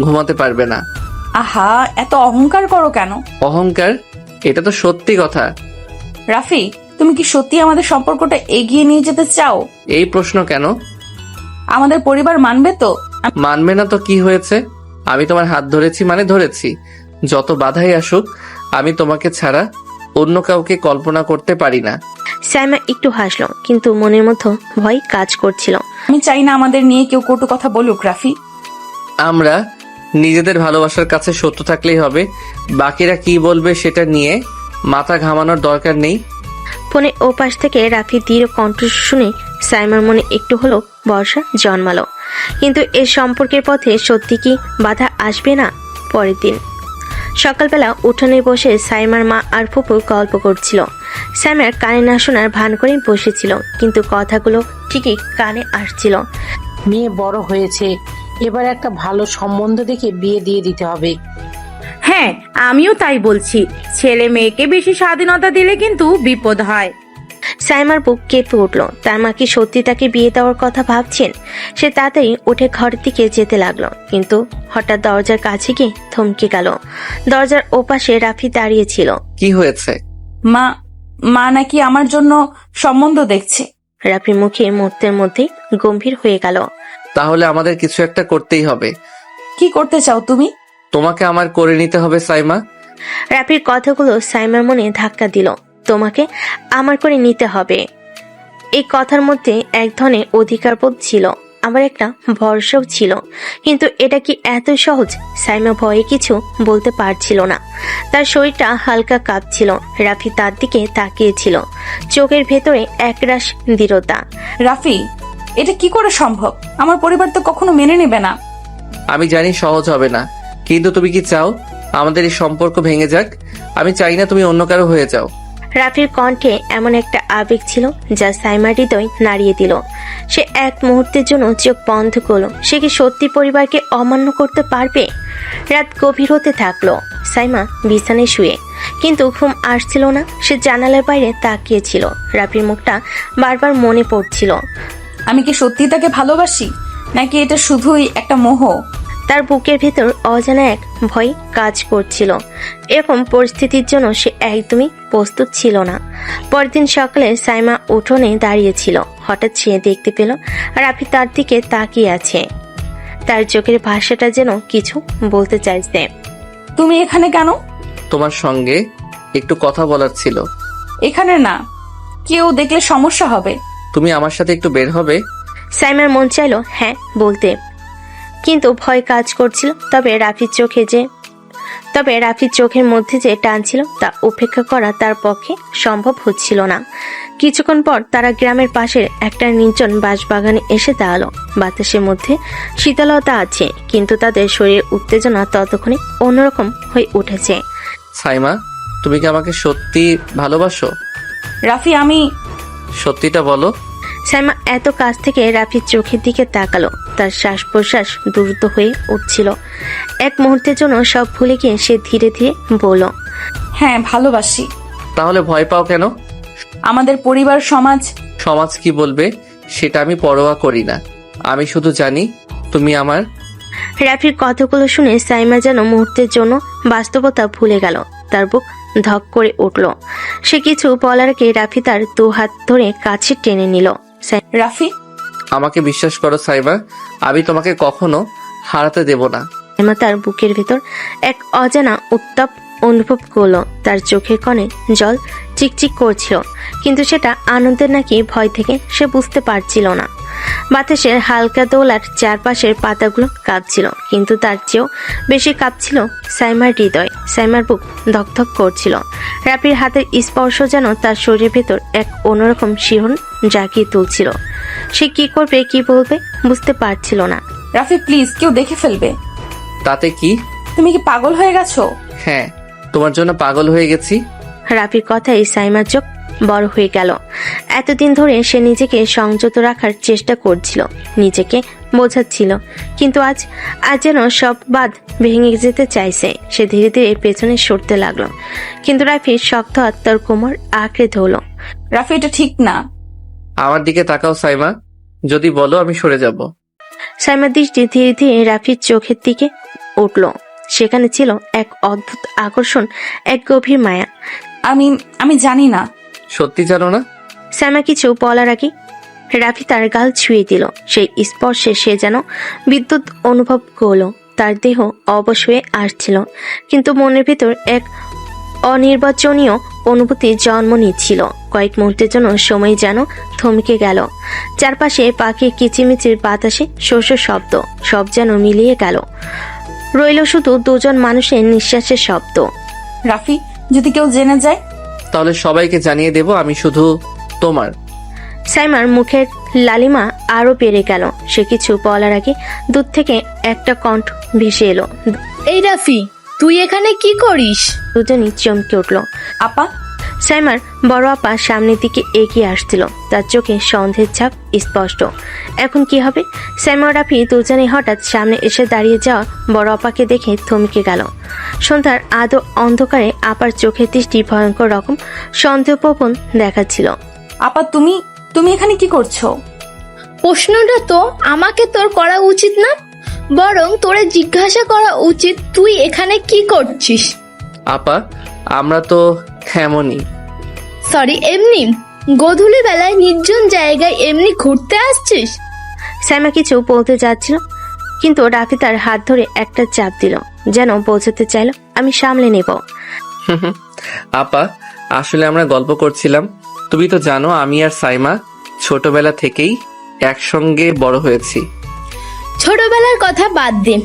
ঘুমাতে পারবে না। আহা, এত অহংকার করো কেন? অহংকার? এটা তো সত্যি কথা। রাফি, তুমি কি সত্যি আমাদের সম্পর্কটা এগিয়ে নিয়ে যেতে চাও? এই প্রশ্ন কেন? আমাদের পরিবার মানবে তো? মানবে না তো কি হয়েছে? আমি তোমার হাত ধরেছি মানে ধরেছি। যত বাধাই আসুক, আমি তোমাকে ছাড়া অন্য কাউকে কল্পনা করতে পারি না। সাইমা একটু হাসলো, কিন্তু মনের মধ্যে ভয় কাজ করছিল। আমি চাই না আমাদের নিয়ে কেউ কটু কথা বলুক রাফি। আমরা নিজেদের ভালোবাসার কাছে সত্য থাকলেই হবে। বাকিরা কি বলবে সেটা নিয়ে মাথা ঘামানোর দরকার নেই। ফোনে ও পাশ থেকে রাফি দৃঢ় কণ্ঠ শুনে সাইমার মনে একটু হলো বর্ষা জন্মালো। কিন্তু এই সম্পর্কের পথে সত্যি কি বাধা আসবে না? পরের দিন সকালবেলা উঠোনে বসে সাইমার মা আর ফুপু গল্প করছিল। সাইমার কানে না শোনার ভান করে বসেছিল, কিন্তু কথাগুলো ঠিকই কানে আসছিল। মেয়ে বড় হয়েছে, এবার একটা ভালো সম্বন্ধ দেখে বিয়ে দিয়ে দিতে হবে। হ্যাঁ, আমিও তাই বলছি। ছেলে মেয়েকে বেশি স্বাধীনতা দিলে কিন্তু বিপদ হয়। সাইমার বুক কেঁপে উঠল। তার মা কি সত্যি তাকে বিয়ে দেওয়ার কথা ভাবছেন? সে তাড়াতাড়ি উঠে ঘরের দিকে যেতে লাগলো, কিন্তু হঠাৎ দরজার কাছে গিয়ে থমকে গেল। দরজার ওপাশে রাফি দাঁড়িয়েছিল। কি হয়েছে? মা নাকি আমার জন্য সম্বন্ধ দেখছে। রাফির মুখে মুহূর্তের মধ্যেই গম্ভীর হয়ে গেল। তাহলে আমাদের কিছু একটা করতেই হবে। কি করতে চাও তুমি? তোমাকে আমার করে নিতে হবে সাইমা। রাফির কথাগুলো সাইমার মনে ধাক্কা দিল। তোমাকে আমার করে নিতে হবে, এই কথার মধ্যে এক ধরনের অধিকারবোধ ছিল, আবার একটা ভরসাও ছিল। কিন্তু এটা কি এত সহজ? সাইমা ভয়ে কিছু বলতে পারছিল না। তার শরীরটা হালকা কাঁপছিল। রাফি তার দিকে তাকিয়েছিল, চোখের ভেতরে একরাশ দৃঢ়তা। রাফি, এটা কি করে সম্ভব? আমার পরিবার তো কখনো মেনে নেবে না। আমি জানি সহজ হবে না, কিন্তু তুমি কি চাও আমাদের এই সম্পর্ক ভেঙে যাক? আমি চাই না তুমি অন্য কারো হয়ে যাও। রাফির কণ্ঠে এমন একটা আবেগ ছিল যা সাইমার হৃদয় নাড়িয়ে দিল। সে এক মুহূর্তের জন্য চোখ বন্ধ করলো। সে কি সত্যি পরিবারকে অমান্য করতে পারবে? রাত গভীর হতে থাকলো। সাইমা বিছানায় শুয়ে, কিন্তু ঘুম আসছিল না। সে জানালার বাইরে তাকিয়েছিল। রাফির মুখটা বারবার মনে পড়ছিল। আমি কি সত্যি তাকে ভালোবাসি, নাকি এটা শুধুই একটা মোহ? তার বুকের ভেতর অজানা এক ভয় কাজ করছিল। এরকম পরিস্থিতির জন্য সে একদমই প্রস্তুত ছিল না। পরদিন সকালে সাইমা উঠোনে দাঁড়িয়েছিল। হঠাৎ সে দেখতে পেল রাফি তার দিকে তাকিয়ে আছে। তার চোখের ভাষাটা যেন কিছু বলতে চাইছে। তুমি এখানে কেন? তোমার সঙ্গে একটু কথা বলার ছিল। এখানে না, কেউ দেখলে সমস্যা হবে। তুমি আমার সাথে একটু বের হবে? সাইমার মন চাইলো হ্যাঁ বলতে, কিন্তু ভয় কাজ করছিল। তবে রাফির চোখের মধ্যে যে টান ছিল তা উপেক্ষা করা তার পক্ষে সম্ভব হচ্ছিল না। কিছুক্ষণ পর তারা গ্রামের পাশের একটা নির্জন বাঁশবাগানে এসে দাঁড়ালো। বাতাসের মধ্যে শীতলতা আছে, কিন্তু তাদের শরীরের উত্তেজনা ততক্ষণে অন্যরকম হয়ে উঠেছে। সাইমা, তুমি কি আমাকে সত্যি ভালোবাসো? রাফি, আমি সত্যিটা বলো। সাইমা এত কাছ থেকে রাফির চোখের দিকে তাকালো। তার শ্বাস প্রশ্বাস দ্রুত হয়ে উঠছিল। এক মুহূর্তের জন্য সব ভুলে গিয়ে সে ধীরে ধীরে বলল, হ্যাঁ ভালোবাসি। তাহলে ভয় পাও কেন? আমাদের পরিবার, সমাজ। সমাজ কি বলবে সেটা আমি পরোয়া করি না। আমি শুধু জানি তুমি আমার। রাফির কথাগুলো শুনে সাইমা যেন মুহূর্তের জন্য বাস্তবতা ভুলে গেল। তার বুক ধক করে উঠল। সে কিছু বলার আগে রাফি তার দু হাত ধরে কাছে টেনে নিল। রাফি, আমাকে বিশ্বাস করো সাইমা, আমি তোমাকে কখনো হারাতে দেব না। সাইমা তার বুকের ভেতর এক অজানা উত্তাপ অনুভব করলো। তার চোখের কোণে জল চিকচিক করছিল, কিন্তু সেটা আনন্দের নাকি ভয় থেকে সে বুঝতে পারছিল না। বাতাসের হালকা দোলার চারপাশের পাতাগুলো কাঁপছিল, কিন্তু তার চেয়েও বেশি কাঁপছিল সাইমার হৃদয়। সাইমার বুক ধকধক করছিল। রাফির হাতের স্পর্শ যেন তার শরীরের ভেতর এক অন্যরকম শিহরণ জাগিয়ে তুলছিল। সে কি করবে কি বলবে বুঝতে পারছিল না। রাফি প্লিজ, কেউ দেখে ফেলবে। তাতে কি? তুমি কি পাগল হয়ে গেছো? হ্যাঁ, তোমার জন্য পাগল হয়ে গেছি। রাফির কথায় সাইমার চোখ বড় হয়ে গেল। এতদিন ধরে সে নিজেকে সংযত রাখার চেষ্টা করছিল, নিজেকে বোঝাচ্ছিল, কিন্তু আজ যেন সব বাঁধ ভেঙে যেতে চাইছে। সে ধীরে ধীরে পেছনে সরতে লাগলো, কিন্তু রাফির শক্ত হাত তার কোমর আঁকড়ে ধরল। রাফি, এটা ঠিক না। আমার দিকে তাকাও সাইমা, যদি বলো আমি সরে যাব। সাইমার দৃষ্টি ধীরে ধীরে রাফির চোখের দিকে উঠল। সেখানে ছিল এক অদ্ভুত আকর্ষণ, এক গভীর মায়া। আমি জানি না। সত্যি জানো না? সাইমা কিছু বলার আগে রাফি তার গাল ছুঁয়ে দিল। সেই স্পর্শে সে যেন বিদ্যুৎ অনুভব করলো। তার দেহ অবশ হয়ে আসছিল, কিন্তু মনের ভেতর এক অনির্বাচনীয় অনুভূতি জন্ম নিচ্ছিল। কয়েক মুহূর্তের জন্য সময় যেন থমকে গেল। চারপাশে পাখির কিচিমিচির বাতাসে শস্য শব্দ, সব যেন মিলিয়ে গেল। রইল শুধু দুজন মানুষের নিঃশ্বাসের শব্দ। রাফি, যদি কেউ জেনে যায়? তাহলে সবাইকে জানিয়ে দেব আমি শুধু তোমার। সাইমার মুখের লালিমা আরো বেড়ে গেল। সে কিছু বলার আগে দূর থেকে একটা কণ্ঠ ভেসে এলো। এই রাফি, তুই এখানে কি করিস? দুজনই চমকে উঠল। আপা। সাইমার বড় আপা সামনের দিকে এগিয়ে আসছিল। তার চোখে সন্দেহের ছাপ স্পষ্ট। এখন কি হবে? সাইমা রাফি দুজনে হঠাৎ সামনে এসে দাঁড়িয়ে যাওয়া বড় আপাকে দেখে থমকে গেল। সন্ধ্যার আদো অন্ধকারে আপার চোখের দৃষ্টি ভয়ঙ্কর রকম সন্দেহপ্রবণ দেখাচ্ছিল। আপা, তুমি এখানে কি করছো? প্রশ্নটা তো আমাকে তোর করা উচিত না, বরং তোরে জিজ্ঞাসা করা উচিত তুই এখানে কি করছিস। আপা, আমরা তো এমনই। সরি, এমনি? গোধূলি বেলায় নির্জন জায়গায় এমনি ঘুরতে আসছিস? সাইমা কিছু বলতে যাচ্ছিল, কিন্তু রাফি তার হাত ধরে একটা চাপ দিল, যেন বোঝাতে চাইল আমি সামলে নেব। আপা, আসলে আমরা গল্প করছিলাম। তুমি তো জানো আমি আর সাইমা ছোটবেলা থেকেই একসঙ্গে বড় হয়েছি। ছোটবেলার কথা বাদ দে,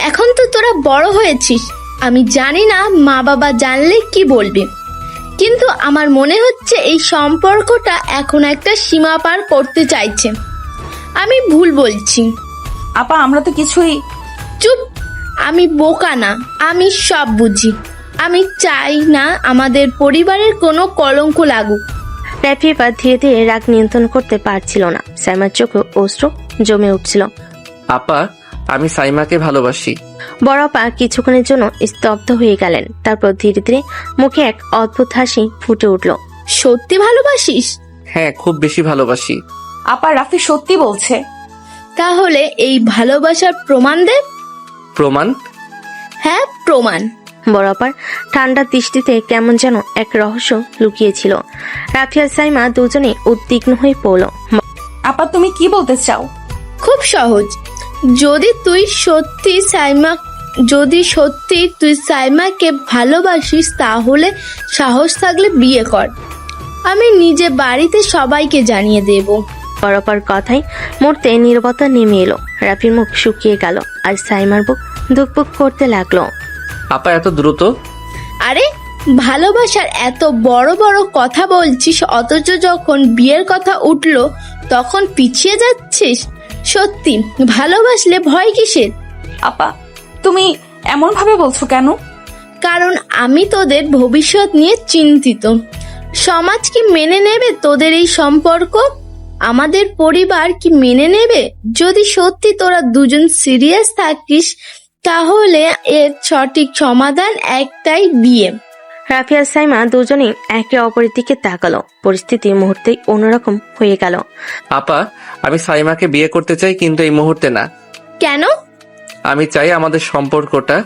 এখন তো তোরা বড় হয়েছিস। আমি জানি না মা বাবা জানলে কি বলবে, কিন্তু আমার মনে হচ্ছে এই সম্পর্কটা এখন একটা সীমা পার করতে চাইছে। আমি ভুল বলছি? আপা আমরা তো কিছুই। চুপ! আমি বোকা না, আমি সব বুঝি। আমি চাই না আমাদের পরিবারের কোনো কলঙ্ক লাগুক। রাফি এবার ধীরে ধীরে রাগ নিয়ন্ত্রণ করতে পারছিল না। সাইমার চোখে অশ্রু জমে উঠছিল। আপা, আমি সাইমাকে ভালোবাসি। বড় আপা কিছুক্ষণের জন্য স্তব্ধ হয়ে গেলেন, তারপর ধীরে ধীরে মুখে এক অদ্ভুত হাসি ফুটে উঠল। সত্যি ভালোবাসিস? হ্যাঁ, খুব বেশি ভালোবাসি। আপা রাফি সত্যি বলছে। তাহলে এই ভালোবাসার প্রমাণ দে। প্রমাণ? হ্যাঁ, প্রমাণ। বড় আপার ঠান্ডা দৃষ্টিতে কেমন যেন এক রহস্য লুকিয়েছিল। রাফি আর সাইমা দুজনে উদ্বিগ্ন হয়ে পড়ল। আপা তুমি কি বলতে চাও? খুব সহজ। যদি সত্যি তুই সাইমাকে ভালোবাসিস, তাহলে সাহস থাকলে বিয়ে কর। আমি নিজে বাড়িতে সবাইকে জানিয়ে দেব। বড় আপার কথায় মুহূর্তে নীরবতা নেমে এলো। রাফির মুখ শুকিয়ে গেল আর সাইমার বুক ধুকপুক করতে লাগলো। আপা এত দ্রুত? আরে, ভালোবাসার এত বড় বড় কথা বলছিস, অথচ যখন বিয়ের কথা উঠলো তখন পিছিয়ে যাচ্ছিস। সত্যি ভালোবাসলে ভয় কিসের? আপা তুমি এমন ভাবে বলছো কেন? কারণ আমি তোদের ভবিষ্যৎ নিয়ে চিন্তিত। সমাজ কি মেনে নেবে তোদের এই সম্পর্ক? আমাদের পরিবার কি মেনে নেবে? যদি সত্যি তোরা দুজন সিরিয়াস থাকিস, তাহলে এর সঠিক সমাধান একটাই, বিয়ে। রাফি আর সাইমা দুজনেই একে অপরের দিকে তাকালো। পরিস্থিতি মুহূর্তেই অন্যরকম হয়ে গেল। আপা, আমি সাইমাকে বিয়ে করতে চাই, কিন্তু এই মুহূর্তে না। কেন? আমি চাই আমাদের সম্পর্কটা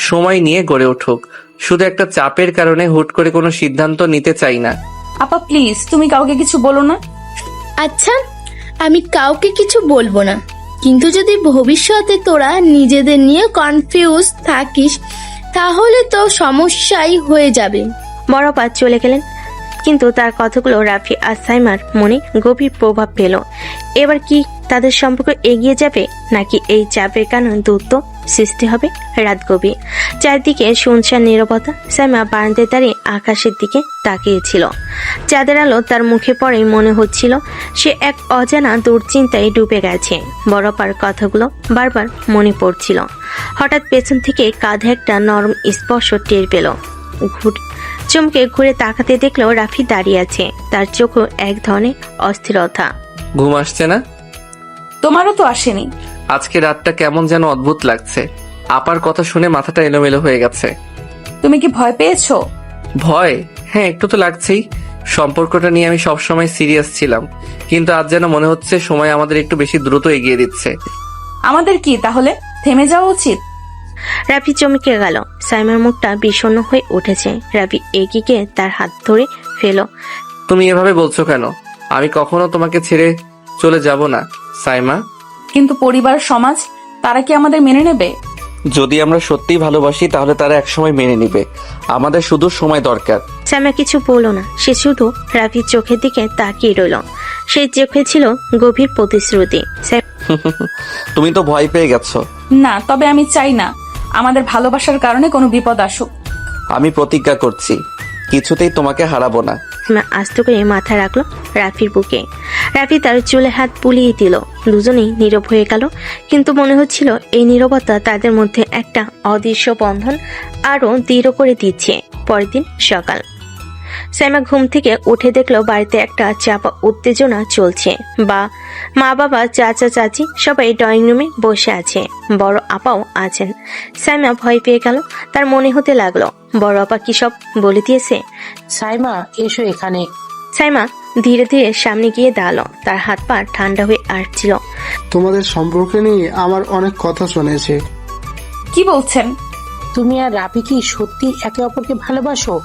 সময় নিয়ে গড়ে উঠুক। শুধু একটা চাপের কারণে হুট করে কোনো সিদ্ধান্ত নিতে চাই না। আপা প্লিজ তুমি কাউকে কিছু বলো না। আচ্ছা, আমি কাউকে কিছু বলবো না, কিন্তু যদি ভবিষ্যতে তোরা নিজেদের নিয়ে কনফিউজ থাকিস, তাহলে তো সমস্যাই হয়ে যাবে। বড় আপা চলে গেলেন, কিন্তু তার কথাগুলো রাফি আর সাইমার মনে গভীর প্রভাব পেল। এবার কি তাদের সম্পর্ক এগিয়ে যাবে, নাকি এই চাপের কারণে দূরত্ব সৃষ্টি হবে? রাত গভীর, চারদিকে শুনশান নীরবতা। সাইমা বারান্দায় দাঁড়িয়ে আকাশের দিকে তাকিয়েছিল। চাঁদের আলো তার মুখে পড়েই মনে হচ্ছিল সে এক অজানা দুশ্চিন্তায় ডুবে গেছে। বড় আপার কথাগুলো বারবার মনে পড়ছিল। হঠাৎ পেছন থেকে কাঁধে একটা নরম স্পর্শ টের পেল। চমকে ঘুরে তাকাতে দেখলো রাফি দাঁড়িয়ে আছে, তার চোখও এক ধরনের অস্থিরতা। ঘুম আসছে না? তোমারও তো আসেনি। আজকে রাতটা কেমন যেন অদ্ভুত লাগছে। আপার কথা শুনে মাথাটা এলোমেলো হয়ে গেছে। তুমি কি ভয় পেয়েছো? ভয়? হ্যাঁ, একটু তো লাগছেই। সম্পর্কটা নিয়ে আমি সবসময় সিরিয়াস ছিলাম, কিন্তু আজ যেন মনে হচ্ছে সময় আমাদের একটু বেশি দ্রুত এগিয়ে দিচ্ছে। আমাদের কি তাহলে থেমে যাওয়া উচিত? রাফি চমকে গেল। সাইমার মুখটা বিষণ্ণ হয়ে উঠেছে। রাফি এগিয়ে গিয়ে তার হাত ধরে ফেলো। তুমি এভাবে বলছো কেন? আমি কখনো তোমাকে ছেড়ে চলে যাব না সাইমা। কিন্তু পরিবার সমাজ তারা কি আমাদের মেনে নেবে? যদি আমরা সত্যিই ভালোবাসি তাহলে তারা একসময় মেনে নিবে। আমাদের শুধু সময় দরকার। সাইমা কিছু বলল না, সে শুধু রাফির চোখের দিকে তাকিয়ে রইল। সেই চোখে ছিল গভীর প্রতিশ্রুতি। তুমি তো ভয় পেয়ে গেছো। না, তবে আমি চাই না আমাদের ভালোবাসার কারণে কোনো বিপদ আসুক। আমি প্রতিজ্ঞা করছি কিছুতেই তোমাকে হারাবো না। সাইমা আস্ত করে মাথা রাখলো রাফির বুকে। রাফি তার চুলে হাত বুলিয়ে দিল। দুজনেই নীরব হয়ে গেল, কিন্তু মনে হচ্ছিল এই নীরবতা তাদের মধ্যে একটা অদৃশ্য বন্ধন আরো দৃঢ় করে দিচ্ছে। পরের দিন সকাল, সাইমা ঘুম থেকে উঠে দেখলো বাড়িতে একটা চাপা উত্তেজনা চলছে। মা বাবা, চাচা চাচি সবাই ড্রয়িং রুমে বসে আছে। বড় আপাও আছেন। সাইমা ভয় পেয়ে গেল। তার মনে হতে লাগলো বড় আপা কি সব বলে দিয়েছে। সাইমা, এসো এখানে। সাইমা ধীরে ধীরে সামনে গিয়ে দাঁড়ালো। তার হাত পা ঠান্ডা হয়ে আসছিল। তোমাদের সম্পর্ক নিয়ে আমার অনেক কথা শুনেছে। কি বলছেন? তুমি আর রাফি কি সত্যি একে অপরকে ভালোবাসো?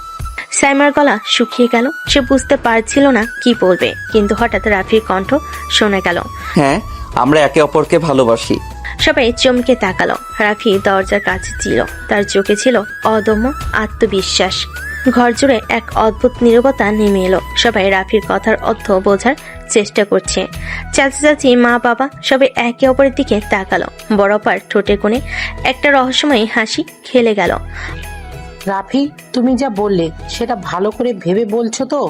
সাইমার গলা শুকিয়ে গেল। সে বুঝতে পারছিল না কি বলবে, কিন্তু হঠাৎ রাফির কণ্ঠ শোনা গেল। হ্যাঁ, আমরা একে অপরকে ভালোবাসি। সবাই চমকে তাকালো। রাফি দরজার কাছে ছিল, তার চোখে ছিল অদম্য আত্মবিশ্বাস। ঘর জুড়ে এক অদ্ভুত নীরবতা নেমে এলো। সবাই রাফির কথার অর্থ বোঝার চেষ্টা করছে। চাচা চাচি, মা বাবা সবাই একে অপরের দিকে তাকালো। বড়পার ঠোঁটে কোণে একটা রহস্যময়ী হাসি খেলে গেল। রাফি, তুমি যা বললে সেটা ভালো করে ভেবে বলছো তো?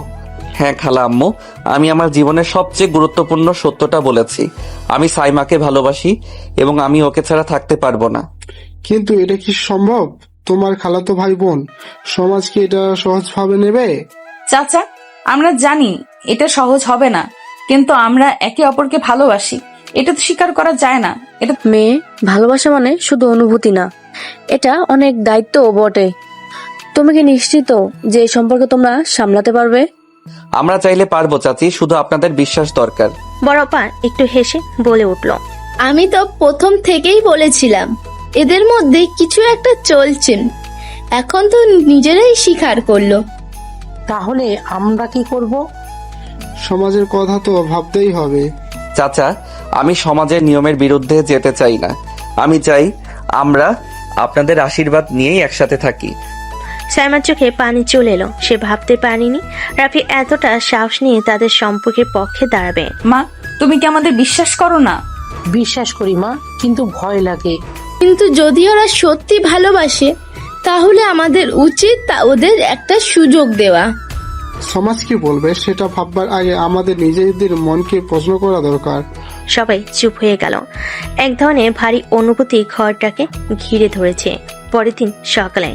হ্যাঁ খালা আম্মু, আমি আমার জীবনের সবচেয়ে গুরুত্বপূর্ণ সত্যটা বলেছি। আমি সাইমাকে ভালোবাসি এবং আমি ওকে ছাড়া থাকতে পারবো না। কিন্তু এটা কি সম্ভব? তোমার খালাতো ভাই বোন, সমাজ কি এটা সহজভাবে নেবে? চাচা, আমরা জানি এটা সহজ হবে না, কিন্তু আমরা একে অপরকে ভালোবাসি, এটা তো স্বীকার করা যায় না। এটা মেয়ে, ভালোবাসা মানে শুধু অনুভূতি না, এটা অনেক দায়িত্বও বটে। তুমি কি নিশ্চিত যে এই সম্পর্ক তোমরা সামলাতে পারবে? আমরা চাইলে পারবো চাচি, শুধু আপনাদের বিশ্বাস দরকার। বড়পা একটু হেসে বলে উঠল। আমি তো প্রথম থেকেই বলেছিলাম এদের মধ্যে কিছু একটা চলছে, এখন তো নিজেরাই স্বীকার করলো। তাহলে আমরা কি করব? সমাজের কথা তো ভাবতেই হবে। চাচা, আমি সমাজের নিয়মের বিরুদ্ধে যেতে চাই না। আমি চাই আমরা আপনাদের আশীর্বাদ নিয়েই একসাথে থাকি। সাইমার চোখে পানি চলে এলো। সে ভাবতে পারেনি রাফি এতটা সাহস নিয়ে তাদের সম্পর্কের পক্ষে দাঁড়াবে। মা, তুমি কি আমাদের বিশ্বাস করো না? বিশ্বাস করি মা, কিন্তু ভয় লাগে। কিন্তু যদি ওরা সত্যি ভালোবাসে তাহলে আমাদের উচিত ওদের একটা সুযোগ দেওয়া। সমাজ কি বলবে সেটা ভাববার আগে আমাদের নিজেদের মনকে প্রশ্ন করা দরকার। সবাই চুপ হয়ে গেল। এক ধরনের ভারী অনুভূতি ঘরটাকে ঘিরে ধরেছে। পরের দিন সকালে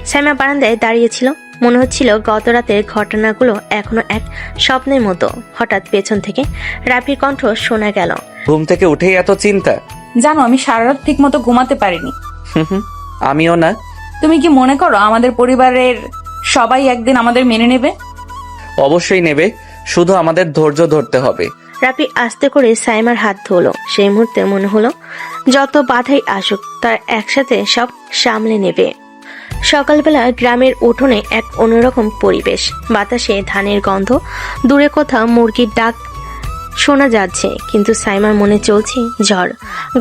সাইমা বারান্দায় দাঁড়িয়েছিল। মনে হচ্ছিল গত রাতের ঘটনাগুলো এখনো এক স্বপ্নের মতো। হঠাৎ পেছন থেকে রাফির কণ্ঠ শোনা গেল। ঘুম থেকে উঠেই এত চিন্তা? জানো, আমি সারা রাত ঠিক মতো ঘুমাতে পারিনি। আমিও না। তুমি কি মনে করো আমাদের পরিবারের সবাই একদিন আমাদের মেনে নেবে? অবশ্যই নেবে, শুধু আমাদের ধৈর্য ধরতে হবে। রাফি আস্তে করে সাইমার হাত ধরলো। সেই মুহূর্তে মনে হলো যত বাধাই আসুক তার একসাথে সব সামলে নেবে। সকালবেলা গ্রামের উঠোনে এক অন্যরকম পরিবেশ। বাতাসে ধানের গন্ধ, দূরে কোথাও মুরগির ডাক শোনা যাচ্ছে, কিন্তু সাইমার মনে চলছে ঝড়।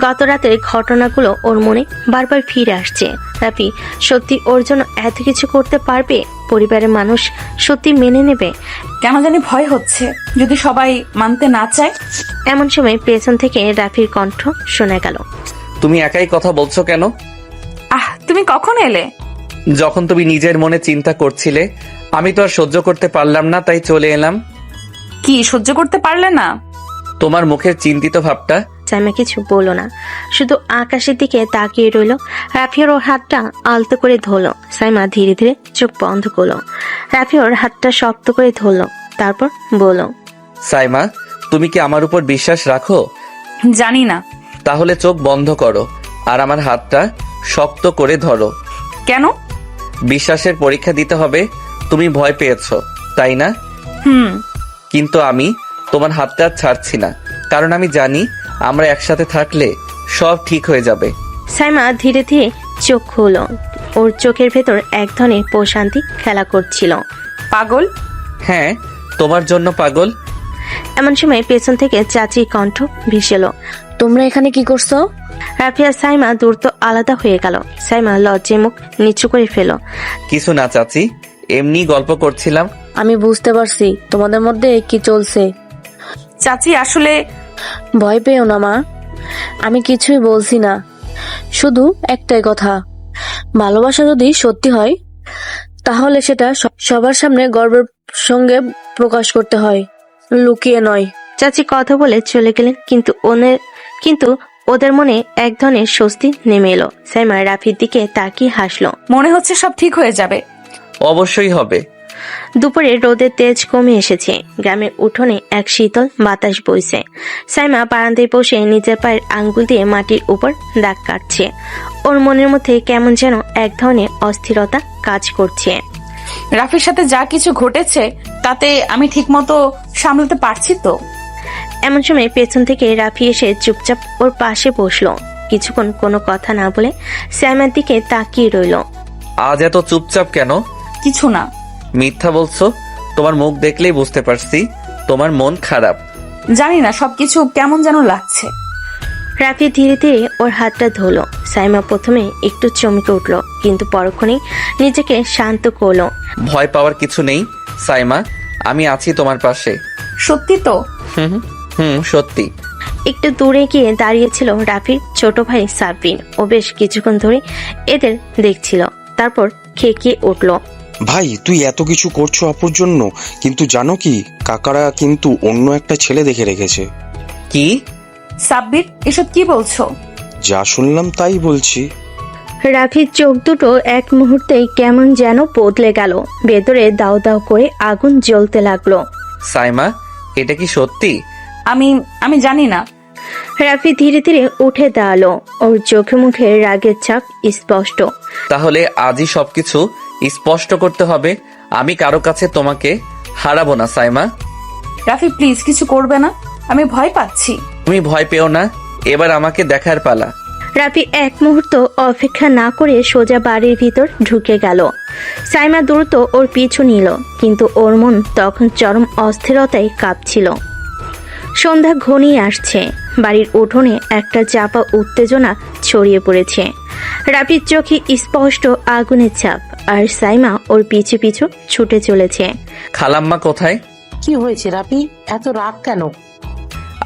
গত রাতের ঘটনাগুলো ওর মনে বারবার ফিরে আসছে। রাফি সত্যি ওর জন্য এত কিছু করতে পারবে? পরিবারের মানুষ সত্যি মেনে নেবে? কেন জানি ভয় হচ্ছে, যদি সবাই মানতে না চায়। এমন সময় পেছন থেকে রাফির কণ্ঠ শোনা গেল। তুমি একাই কথা বলছো কেন? তুমি কখন এলে? যখন তুমি নিজের মনে চিন্তা করছিলে, আমি তো আর সহ্য করতে পারলাম না, তাই চলে এলাম। কি সহ্য করতে পারলে না? তোমার মুখের চিন্তিত ভাবটা। সাইমা কিছু বলল না, শুধু আকাশের দিকে তাকিয়ে রইল। রাফি ওর হাতটা আলতো করে ধরলো। সাইমা ধীরে ধীরে চোখ বন্ধ করলো। রাফি ওর হাতটা শক্ত করে ধরলো, তারপর বলল, সাইমা, তুমি কি আমার উপর বিশ্বাস রাখো? জানি না। তাহলে চোখ বন্ধ করো আর আমার হাতটা শক্ত করে ধরো। কেন? বিশ্বাসের পরীক্ষা দিতে হবে। তুমি ভয় পেয়েছো, তাই না? কিন্তু আমি তোমার হাতটা ছাড়ছি না, কারণ আমি জানি আমরা একসাথে থাকলে সব ঠিক হয়ে যাবে। সাইমা ধীরে ধীরে চোখ খুলল। ওর চোখের ভেতর এক ধরনের প্রশান্তি খেলা করছিল। পাগল? হ্যাঁ, তোমার জন্য পাগল। এমন সময় পেছন থেকে চাচির কণ্ঠ ভেসেল। তোমরা এখানে কি করছো? রাফি আর সাইমা দ্রুত আলাদা হয়ে গেল। সাইমা লজ্জায় মুখ নিচু করে ফেল। কিছু না চাচি, এমনি গল্প করছিলাম। আমি বুঝতে পারছি তোমাদের মধ্যে কি চলছে। চাচি, আসলে ভয় পেও না মা, আমি কিছুই বলছি না, শুধু একটাই কথা, ভালোবাসা যদি সত্যি হয় তাহলে সেটা সবার সামনে গর্বের সঙ্গে প্রকাশ করতে হয়, লুকিয়ে নয়। চাচি কথা বলে চলে গেলেন, কিন্তু ওদের মনে এক ধরনের স্বস্তি নেমে এলো। সাইমা রাফির দিকে তাকিয়ে হাসলো। মনে হচ্ছে সব ঠিক হয়ে যাবে। অবশ্যই হবে। দুপুরে রোদের তেজ কমে এসেছে। গ্রামের উঠোনে এক শীতল বাতাস বইছে। সাইমা বারান্দায় বসে নিজের পায়ের আঙ্গুল দিয়ে মাটির উপর দাগ কাটছে। ওর মনের মধ্যে কেমন যেন এক ধরনের অস্থিরতা কাজ করছে। রাফির সাথে যা কিছু ঘটেছে তাতে আমি ঠিকমতো সামলাতে পারছি তো? এমন সময় পেছন থেকে রাফি এসে চুপচাপ ওর পাশে বসলো। কিছুক্ষণ কোনো কথা না বলে সাইমার দিকে তাকিয়ে রইল। আজ এত চুপচাপ কেন? কিছু না, মিথ্যা বলছো? তোমার মুখ দেখলেই বুঝতে পারছি তোমার মন খারাপ। জানি না, সবকিছু কেমন যেন লাগছে। রাফি ধীরে ধীরে ওর হাতটা ধরলো। সাইমা প্রথমে একটু চমকে উঠল, কিন্তু পরক্ষণেই নিজেকে শান্ত করলো। ভয় পাওয়ার কিছু নেই সাইমা, আমি আছি তোমার পাশে। সত্যি তো? সত্যি। একটু দূরে গিয়ে দাঁড়িয়েছিল রাফির ছোট ভাই সাবরিন। ও বেশ কিছুক্ষণ ধরে এদের দেখছিল, তারপর খেকিয়ে উঠল। ভাই, তুই এত কিছু করছো অপুর জন্য, কিন্তু জানো কি, কাকারা কিন্তু অন্য একটা ছেলে দেখে রেখেছে। কি? সাব্বির, এসব কি বলছো? যা শুনলাম তাই বলছি। রাফির চোখ দুটো এক মুহূর্তেই কেমন যেন বদলে গেল, ভেতরে দাও দাও করে আগুন জ্বলতে লাগলো। সাইমা, এটা কি সত্যি? আমি জানি না। রাফি ধীরে ধীরে উঠে দাঁড়ালো, ওর চোখে মুখে রাগের ছাপ স্পষ্ট। তাহলে আজই সবকিছু স্পষ্ট করতে হবে। আমি কারো কাছে তোমাকে হারাবো না সাইমা। রাফি প্লিজ, কিছু করবে না, আমি ভয় পাচ্ছি। তুমি ভয় পেও না, এবার আমাকে দেখার পালা। রাফি এক মুহূর্ত অপেক্ষা না করে সোজা বাড়ির ভিতর ঢুকে গেল। সাইমা দ্রুত ওর পিছু নিল, কিন্তু ওর মন তখন চরম অস্থিরতায় কাঁপছিল। সন্ধ্যা ঘনিয়ে আসছে, বাড়ির উঠোনে একটা চাপা উত্তেজনা ছড়িয়ে পড়েছে। রাফির চোখে স্পষ্ট আগুনের ছাপ, আর সাইমা ওর পিছু পিছু ছুটে চলেছে। খালাম্মা কোথায়? কি হয়েছে রাফি, এত রাগ কেন?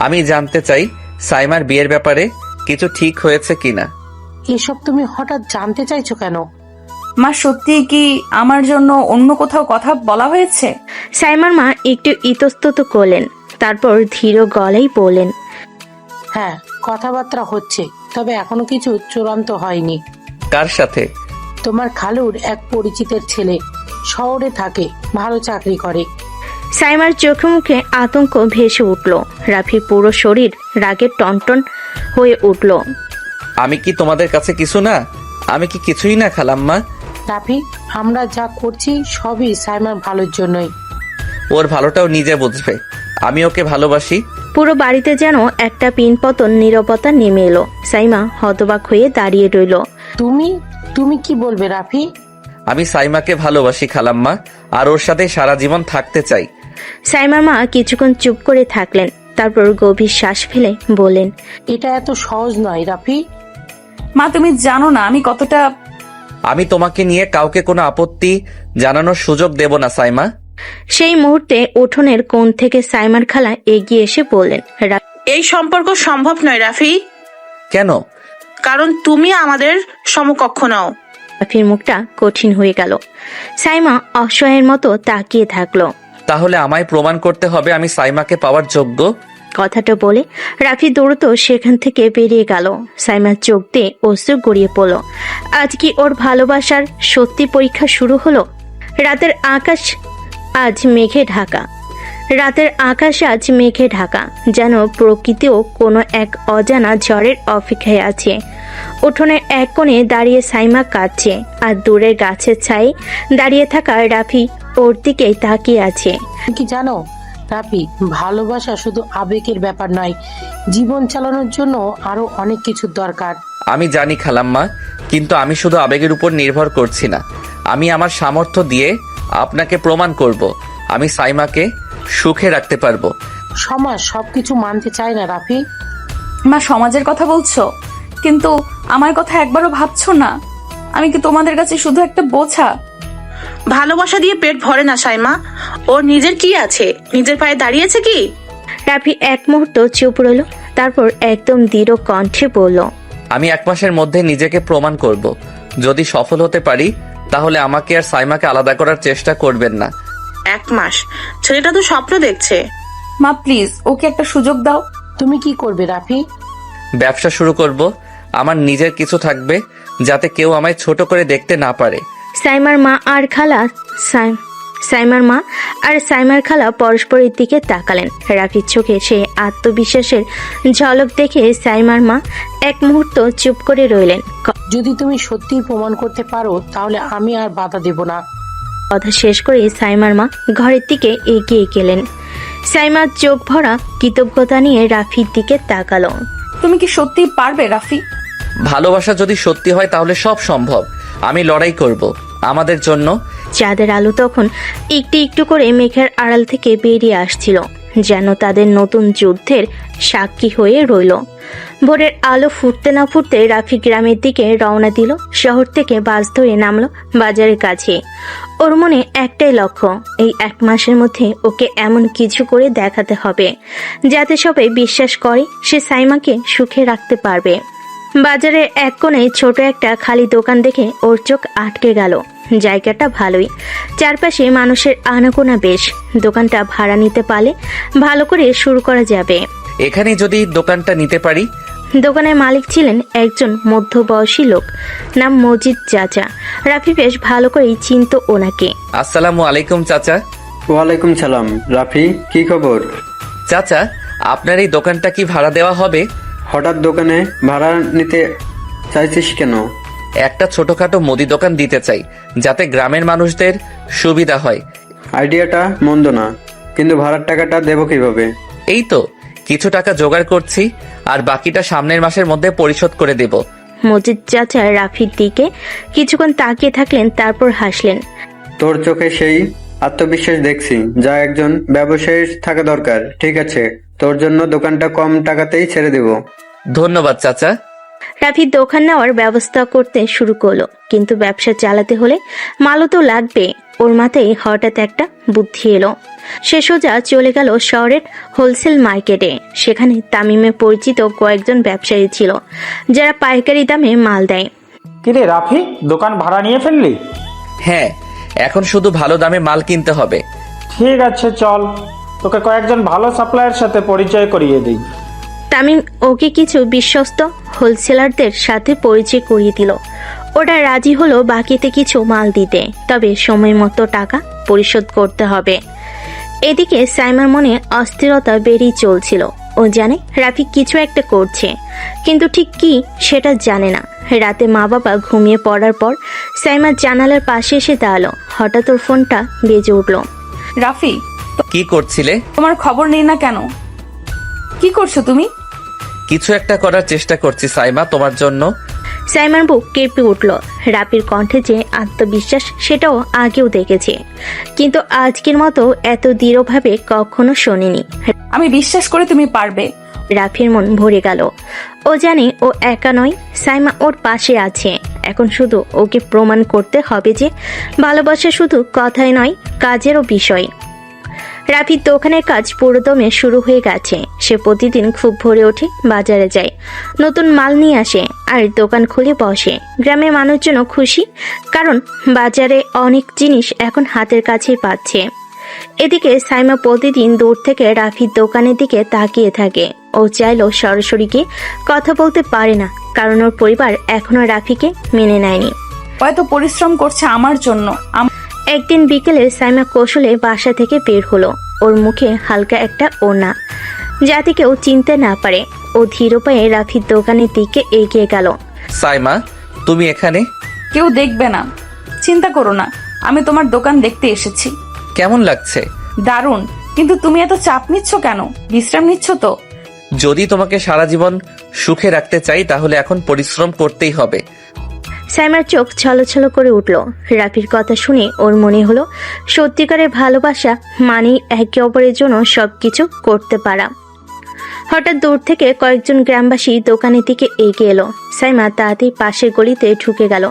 আমি জানতে চাই সাইমার বিয়ের ব্যাপারে কিছু ঠিক হয়েছে কিনা। এসব তুমি হঠাৎ জানতে চাইছো কেন? মা, সত্যি কি আমার জন্য অন্য কোথাও কথা বলা হয়েছে? সাইমার মা একটু ইতস্তত করলেন, তারপর ধীর গলায় বললেন, হ্যাঁ, কথাবার্তা হচ্ছে, তবে এখনো কিছু চূড়ান্ত হয়নি। কার সাথে? তোমার খালুর এক পরিচিতের ছেলে, শহরে থাকে, ভালো চাকরি করে। সাইমার চোখে মুখে আতঙ্ক ভেসে উঠল। রাফির পুরো শরীর রাগে টনটন হয়ে উঠল। আমি কি তোমাদের কাছে কিছু না? আমি কি কিছুই না খালাম্মা? রাফি, আমরা যা করছি সবই সাইমার ভালোর জন্যই। ওর ভালোটাও নিজে বুঝবে, আমি ওকে ভালোবাসি। পুরো বাড়িতে যেন একটা পিনপতন নীরবতা নেমে এলো। সাইমা হতবাক হয়ে দাঁড়িয়ে রইল। তুমি কি বলবে রাফি? আমি সাইমাকে ভালোবাসি খালাম্মা, আর ওর সাথে সারা জীবন থাকতে চাই। সাইমার মা কিছুক্ষণ চুপ করে থাকলেন, তারপর গভীর শ্বাস ফেলে বললেন, এটা এত সহজ নয় রাফি। মা, তুমি জানো না আমি কতটা। আমি তোমাকে নিয়ে কাউকে কোনো আপত্তি জানানোর সুযোগ দেব না সাইমা। সেই মুহূর্তে উঠোনের কোণ থেকে সাইমার খালা এগিয়ে এসে বললেন, এই সম্পর্ক সম্ভব নয় রাফি, কেন? কারণ তুমি আমাদের সমকক্ষ নও। রাফির মুখটা কঠিন হয়ে গেল। সাইমা অসহায়ের মতো তাকিয়ে থাকলো। তাহলে আমায় প্রমাণ করতে হবে আমি সাইমাকে পাওয়ার যোগ্য। কথাটা বলে রাফি দ্রুত সেখান থেকে বেরিয়ে গেল। সাইমার চোখ দিয়ে অশ্রু গড়িয়ে পড়ল। আজ কি ওর ভালোবাসার সত্যি পরীক্ষা শুরু হলো? রাতের আকাশ আজ মেঘে ঢাকা। যেন প্রকৃতিও কোনো এক অজানা ঝড়ের অপেক্ষায় আছে। উঠোনের এক কোণে দাঁড়িয়ে সাইমা কাঁদছে, আর দূরের গাছের ছায়ে দাঁড়িয়ে থাকা রাফি ওর দিকেই তাকিয়ে আছে। তুমি কি জানো রাফি, ভালোবাসা শুধু আবেগের ব্যাপার নয়, জীবন চালানোর জন্য আরো অনেক কিছুর দরকার। আমি জানি খালাম্মা, কিন্তু আমি শুধু আবেগের উপর নির্ভর করছি না। আমি আমার সামর্থ্য দিয়ে আপনাকে প্রমাণ করব আমি সাইমাকে সুখে রাখতে পারবো। সমাজ সবকিছু মানতে চায় না রাফি। মা, সমাজের কথা বলছো, কিন্তু আমার কথা একবারও ভাবছো না? আমি কি তোমাদের কাছে শুধু একটা বোঝা? ভালোবাসা দিয়ে পেট ভরে না সাইমা, ওর নিজের কি আছে? নিজের পায়ে দাঁড়িয়েছে কি? রাফি এক মুহূর্ত চুপ রইল, তারপর একদম দৃঢ় কণ্ঠে বলল, আমি 1 মাসের মধ্যে নিজেকে প্রমাণ করব। যদি সফল হতে পারি তাহলে আমাকে আর সাইমাকে আলাদা করার চেষ্টা করবেন না। 1 মাস? ছেলেটা তো স্বপ্ন দেখছে। মা প্লিজ, ওকে একটা সুযোগ দাও। তুমি কি করবে রাফি? ব্যবসা শুরু করব, আমার নিজের কিছু থাকবে যাতে কেউ আমায় ছোট করে দেখতে না পারে। সাইমার মা আর সাইমার খালা পরস্পরের দিকে তাকালেন। রাফির চোখে সেই আত্মবিশ্বাসের ঝলক দেখে সাইমার মা এক মুহূর্ত চুপ করে রইলেন। যদি তুমি সত্যি প্রমাণ করতে পারো তাহলে আমি আর বাধা দেব না। কথা শেষ করে সাইমার মা ঘরের দিকে এগিয়ে গেলেন। সাইমার চোখ ভরা কৃতজ্ঞতা নিয়ে রাফির দিকে তাকালো। তুমি কি সত্যি পারবে রাফি? ভালোবাসা যদি সত্যি হয় তাহলে সব সম্ভব। আমি লড়াই করব আমাদের জন্য। চাঁদের আলো তখন একটু একটু করে মেঘের আড়াল থেকে বেরিয়ে আসছিল, যেন তাদের নতুন যুদ্ধের সাক্ষী হয়ে রইল। ভোরের আলো ফুটতে না ফুটতে রাফি গ্রামের দিকে রওনা দিল। শহর থেকে বাস ধরে নামলো বাজারের কাছে। ওর মনে একটাই লক্ষ্য, এই 1 মাসের মধ্যে ওকে এমন কিছু করে দেখাতে হবে যাতে সবাই বিশ্বাস করে সে সাইমাকে সুখে রাখতে পারবে। বাজারের এক কোণে ছোট একটা খালি দোকান দেখে ওর চোখ আটকে গেল। জায়গাটা ভালোই, চারপাশে মানুষের আনাগোনা বেশ। দোকানটা ভাড়া নিতে পারলে ভালো করে শুরু করা যাবে। এখানে যদি দোকানটা নিতে পারি। দোকানের মালিক ছিলেন একজন মধ্যবয়সী লোক, নাম মজিদ চাচা। রাফি বেশ ভালো করেই চিনত ওনাকে। আসসালামু আলাইকুম চাচা। ওয়ালাইকুম সালাম। রাফি, কি খবর? চাচা, আপনার এই দোকানটা কি ভাড়া দেওয়া হবে? হঠাৎ দোকানে ভাড়া নিতে চাইছিস কেন? একটা ছোটখাটো মুদি দোকান দিতে চাই, যাতে গ্রামের মানুষদের সুবিধা হয়। আইডিয়াটা মন্দ না, কিন্তু ভাড়ার টাকাটা দেবো কিভাবে? এই তো কিছু টাকা জোগাড় করছি, আর বাকিটা সামনের মাসের মধ্যে পরিশোধ করে দেব। মজিদ চাচা রাফির দিকে কিছুক্ষণ তাকিয়ে থাকলেন, তারপর হাসলেন। তোর চোখে সেই আত্মবিশ্বাস দেখছি যা একজন ব্যবসায়ীর থাকা দরকার। ঠিক আছে, তোর জন্য দোকানটা কম টাকাতেই ছেড়ে দেব। ধন্যবাদ চাচা। রাফি দোকান নেওয়ার ব্যবস্থা করতে শুরু করলো, কিন্তু ব্যবসা চালাতে হলে মালও তো লাগবে। ওর মাথায় হঠাৎ একটা বুদ্ধি এলো। সে সোজা চলে গেল শহরের হোলসেল মার্কেটে। সেখানে তামিমে পরিচিত কয়েকজন ব্যবসায়ী ছিল, যারা পাইকারি দামে মাল দেয়। কিরে রাফি, দোকান ভাড়া নিয়ে ফেললি? হ্যাঁ, এখন শুধু ভালো দামে মাল কিনতে হবে। ঠিক আছে, চল তোকে কয়েকজন ভালো সাপ্লায়ার সাথে পরিচয় করিয়ে দিই। তামিম ওকে কিছু বিশ্বস্ত হোলসেলারদের সাথে পরিচয় করিয়ে দিল। ওরা রাজি হলো বাকিতে কিছু মাল দিতে, তবে সময় মতো টাকা পরিশোধ করতে হবে। এদিকে সাইমার মনে অস্থিরতা বেড়েই চলছিল। ও জানে রাফি কিছু একটা করছে, কিন্তু ঠিক কি সেটা জানে না। রাতে মা বাবা ঘুমিয়ে পড়ার পর সাইমা জানালার পাশে এসে দাঁড়ালো। হঠাৎ ওর ফোনটা বেজে উঠল। রাফি, কি করছিলে? তোমার খবর নেই না কেন? কি করছো তুমি? কিছু একটা করার চেষ্টা করছি সাইমা, তোমার জন্য। সাইমার বুক কেঁপে উঠল। রাফির কণ্ঠে যে আত্মবিশ্বাস সেটাও আগেও দেখেছে, কিন্তু আজকের মতো এত দৃঢ়ভাবে কখনো শোনেনি। আমি বিশ্বাস করি তুমি পারবে। রাফির মন ভরে গেল। ও জানে ও একা নয়, সাইমা ওর পাশে আছে। এখন শুধু ওকে প্রমাণ করতে হবে যে ভালোবাসা শুধু কথাই নয়, কাজেরও বিষয়। রাফির দোকানের কাজ পুরোদমে শুরু হয়ে গেছে। সে প্রতিদিন খুব ভোরে ওঠে, বাজারে যায়, নতুন মাল নিয়ে আসে আর দোকান খুলে বসে। গ্রামের মানুষজন খুশি, কারণ বাজারে অনেক জিনিস এখন হাতের কাছেই পাচ্ছে। এদিকে সাইমা প্রতিদিন দূর থেকে রাফির দোকানের দিকে তাকিয়ে থাকে। ও চাইলেও সরাসরি গিয়ে কথা বলতে পারে না, কারণ ওর পরিবার এখনো রাফিকে মেনে নেয়নি। হয়তো পরিশ্রম করছে আমার জন্য। একদিন বিকেলে সাইমা কৌশলে বাসা থেকে বের হলো। ওর মুখে হালকা একটা ওড়না, যাতে কেউ চিনতে না পারে। ও ধীর পায়ে রাফির দোকানের দিকে এগিয়ে গেল। সাইমা, তুমি এখানে? কেউ দেখবে না, চিন্তা করো না। আমি তোমার দোকান দেখতে এসেছি। কেমন লাগছে? দারুণ। কিন্তু তুমি এত চাপ নিচ্ছ কেন? বিশ্রাম নিচ্ছ তো? যদি তোমাকে সারা জীবন সুখে রাখতে চাই, তাহলে এখন পরিশ্রম করতেই হবে। সাইমার চোখ ছলছল করে উঠল। রাফির কথা শুনে ওর মনে হলো সত্যিকারের ভালোবাসা মানেই একে অপরের জন্য সবকিছু করতে পারা। হঠাৎ দূর থেকে কয়েকজন গ্রামবাসী দোকানের দিকে এগিয়ে এলো। সাইমা তাড়াতাড়ি পাশের গলিতে ঢুকে গেল,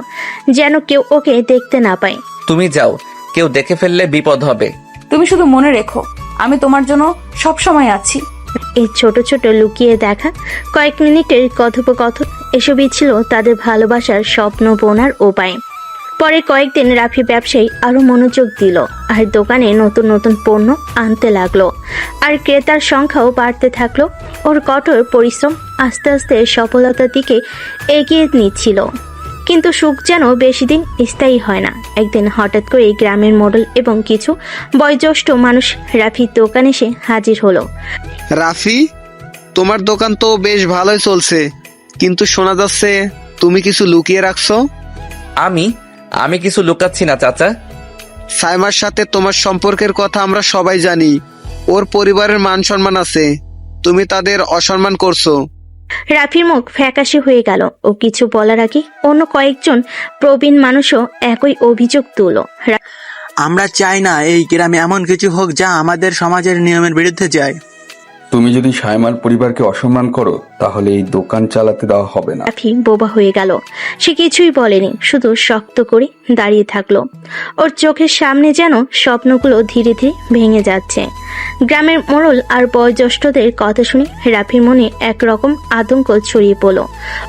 যেন কেউ ওকে দেখতে না পায়। তুমি যাও, কেউ দেখে ফেললে বিপদ হবে। তুমি শুধু মনে রেখো, আমি তোমার জন্য সব সময় আছি। এই ছোট ছোট লুকিয়ে দেখা কয়েক মিনিটের কথোপকথন, এসবই ছিল তাদের ভালোবাসার স্বপ্ন বোনার উপায়। পরে কয়েকদিন রাফি ব্যবসায়ী আরো মনোযোগ দিল, আর দোকানে নতুন নতুন পণ্য আনতে লাগলো, আর ক্রেতার সংখ্যাও বাড়তে থাকলো। ওর কঠোর পরিশ্রম আস্তে আস্তে সফলতার দিকে এগিয়ে নিচ্ছিল। কিন্তু সুখ যেন বেশি দিন স্থায়ী হয় না। একদিন হঠাৎ করে গ্রামের মডেল এবং কিছু বয়োজ্যেষ্ঠ মানুষ রাফির দোকানে এসে হাজির হলো। রাফি, তোমার দোকান তো বেশ ভালোই চলছে, কিন্তু শোনা যাচ্ছে তুমি কিছু লুকিয়ে রাখছো। আমি কিছু লুকাচ্ছি না চাচা। সাইমার সাথে তোমার সম্পর্কের কথা আমরা সবাই জানি। ওর পরিবারের মান সম্মান আছে, তুমি তাদের অসম্মান করছো। রাফির মুখ ফ্যাকাশে হয়ে গেল। ও কিছু বলার আগে অন্য কয়েকজন প্রবীণ মানুষও একই অভিযোগ তুলল। আমরা চাই না এই গ্রামে এমন কিছু হোক যা আমাদের সমাজের নিয়মের বিরুদ্ধে যায়। তুমি যদি সাইমার পরিবারকে অসম্মান করো তাহলে এই দোকান চালাতে দেওয়া হবে না। রাফি বোবা হয়ে গেল। সে কিছুই বলেনি, শুধু শক্ত করে দাঁড়িয়ে থাকলো। ওর চোখের সামনে যেন স্বপ্নগুলো ধীরে ধীরে ভেঙে যাচ্ছে। গ্রামের মোড়ল আর বয়োজ্যেষ্ঠদের কথা শুনে রাফির মনে একরকম আতঙ্ক ছড়িয়ে পড়ল।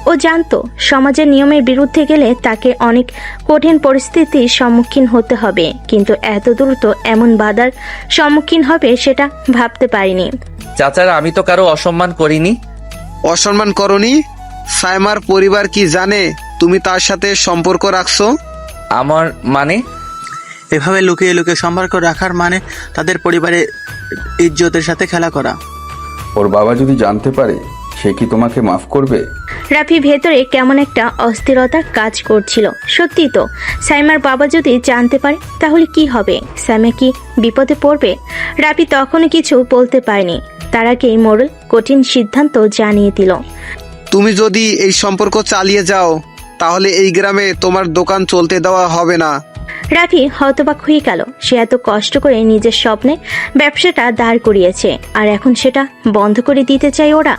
ও জানতো সমাজের নিয়মের বিরুদ্ধে গেলে তাকে অনেক কঠিন পরিস্থিতির সম্মুখীন হতে হবে, কিন্তু এত দ্রুত এমন বাধার সম্মুখীন হবে সেটা ভাবতে পারিনি। চাচারা, আমি তো কারো অসম্মান করিনি। অসম্মান করনি? সাইমার পরিবার কি জানে তুমি তার সাথে সম্পর্ক রাখছো? আমার মানে? এভাবে লুকিয়ে লুকিয়ে সম্পর্ক রাখার মানে তাদের পরিবারের ইজ্জতের সাথে খেলা করা। ওর বাবা যদি জানতে পারে সে কি তোমাকে মাফ করবে? রাফি ভেতরে কেমন একটা অস্থিরতা কাজ করছিল। সত্যি তো, সাইমার বাবা যদি জানতে পারে তাহলে কি হবে? সাইমা কি বিপদে পড়বে? রাফি তখনও কিছু বলতে পারেনি। তার আগেই মোড়ল কঠিন সিদ্ধান্ত জানিয়ে দিল। তুমি যদি এই সম্পর্ক চালিয়ে যাও তাহলে এই গ্রামে তোমার দোকান চলতে দেওয়া হবে না। রাফি হতবাক হয়ে গেল। সে এত কষ্ট করে নিজের স্বপ্নে ব্যবসাটা দাঁড় করিয়েছে, আর এখন সেটা বন্ধ করে দিতে চাই ওরা।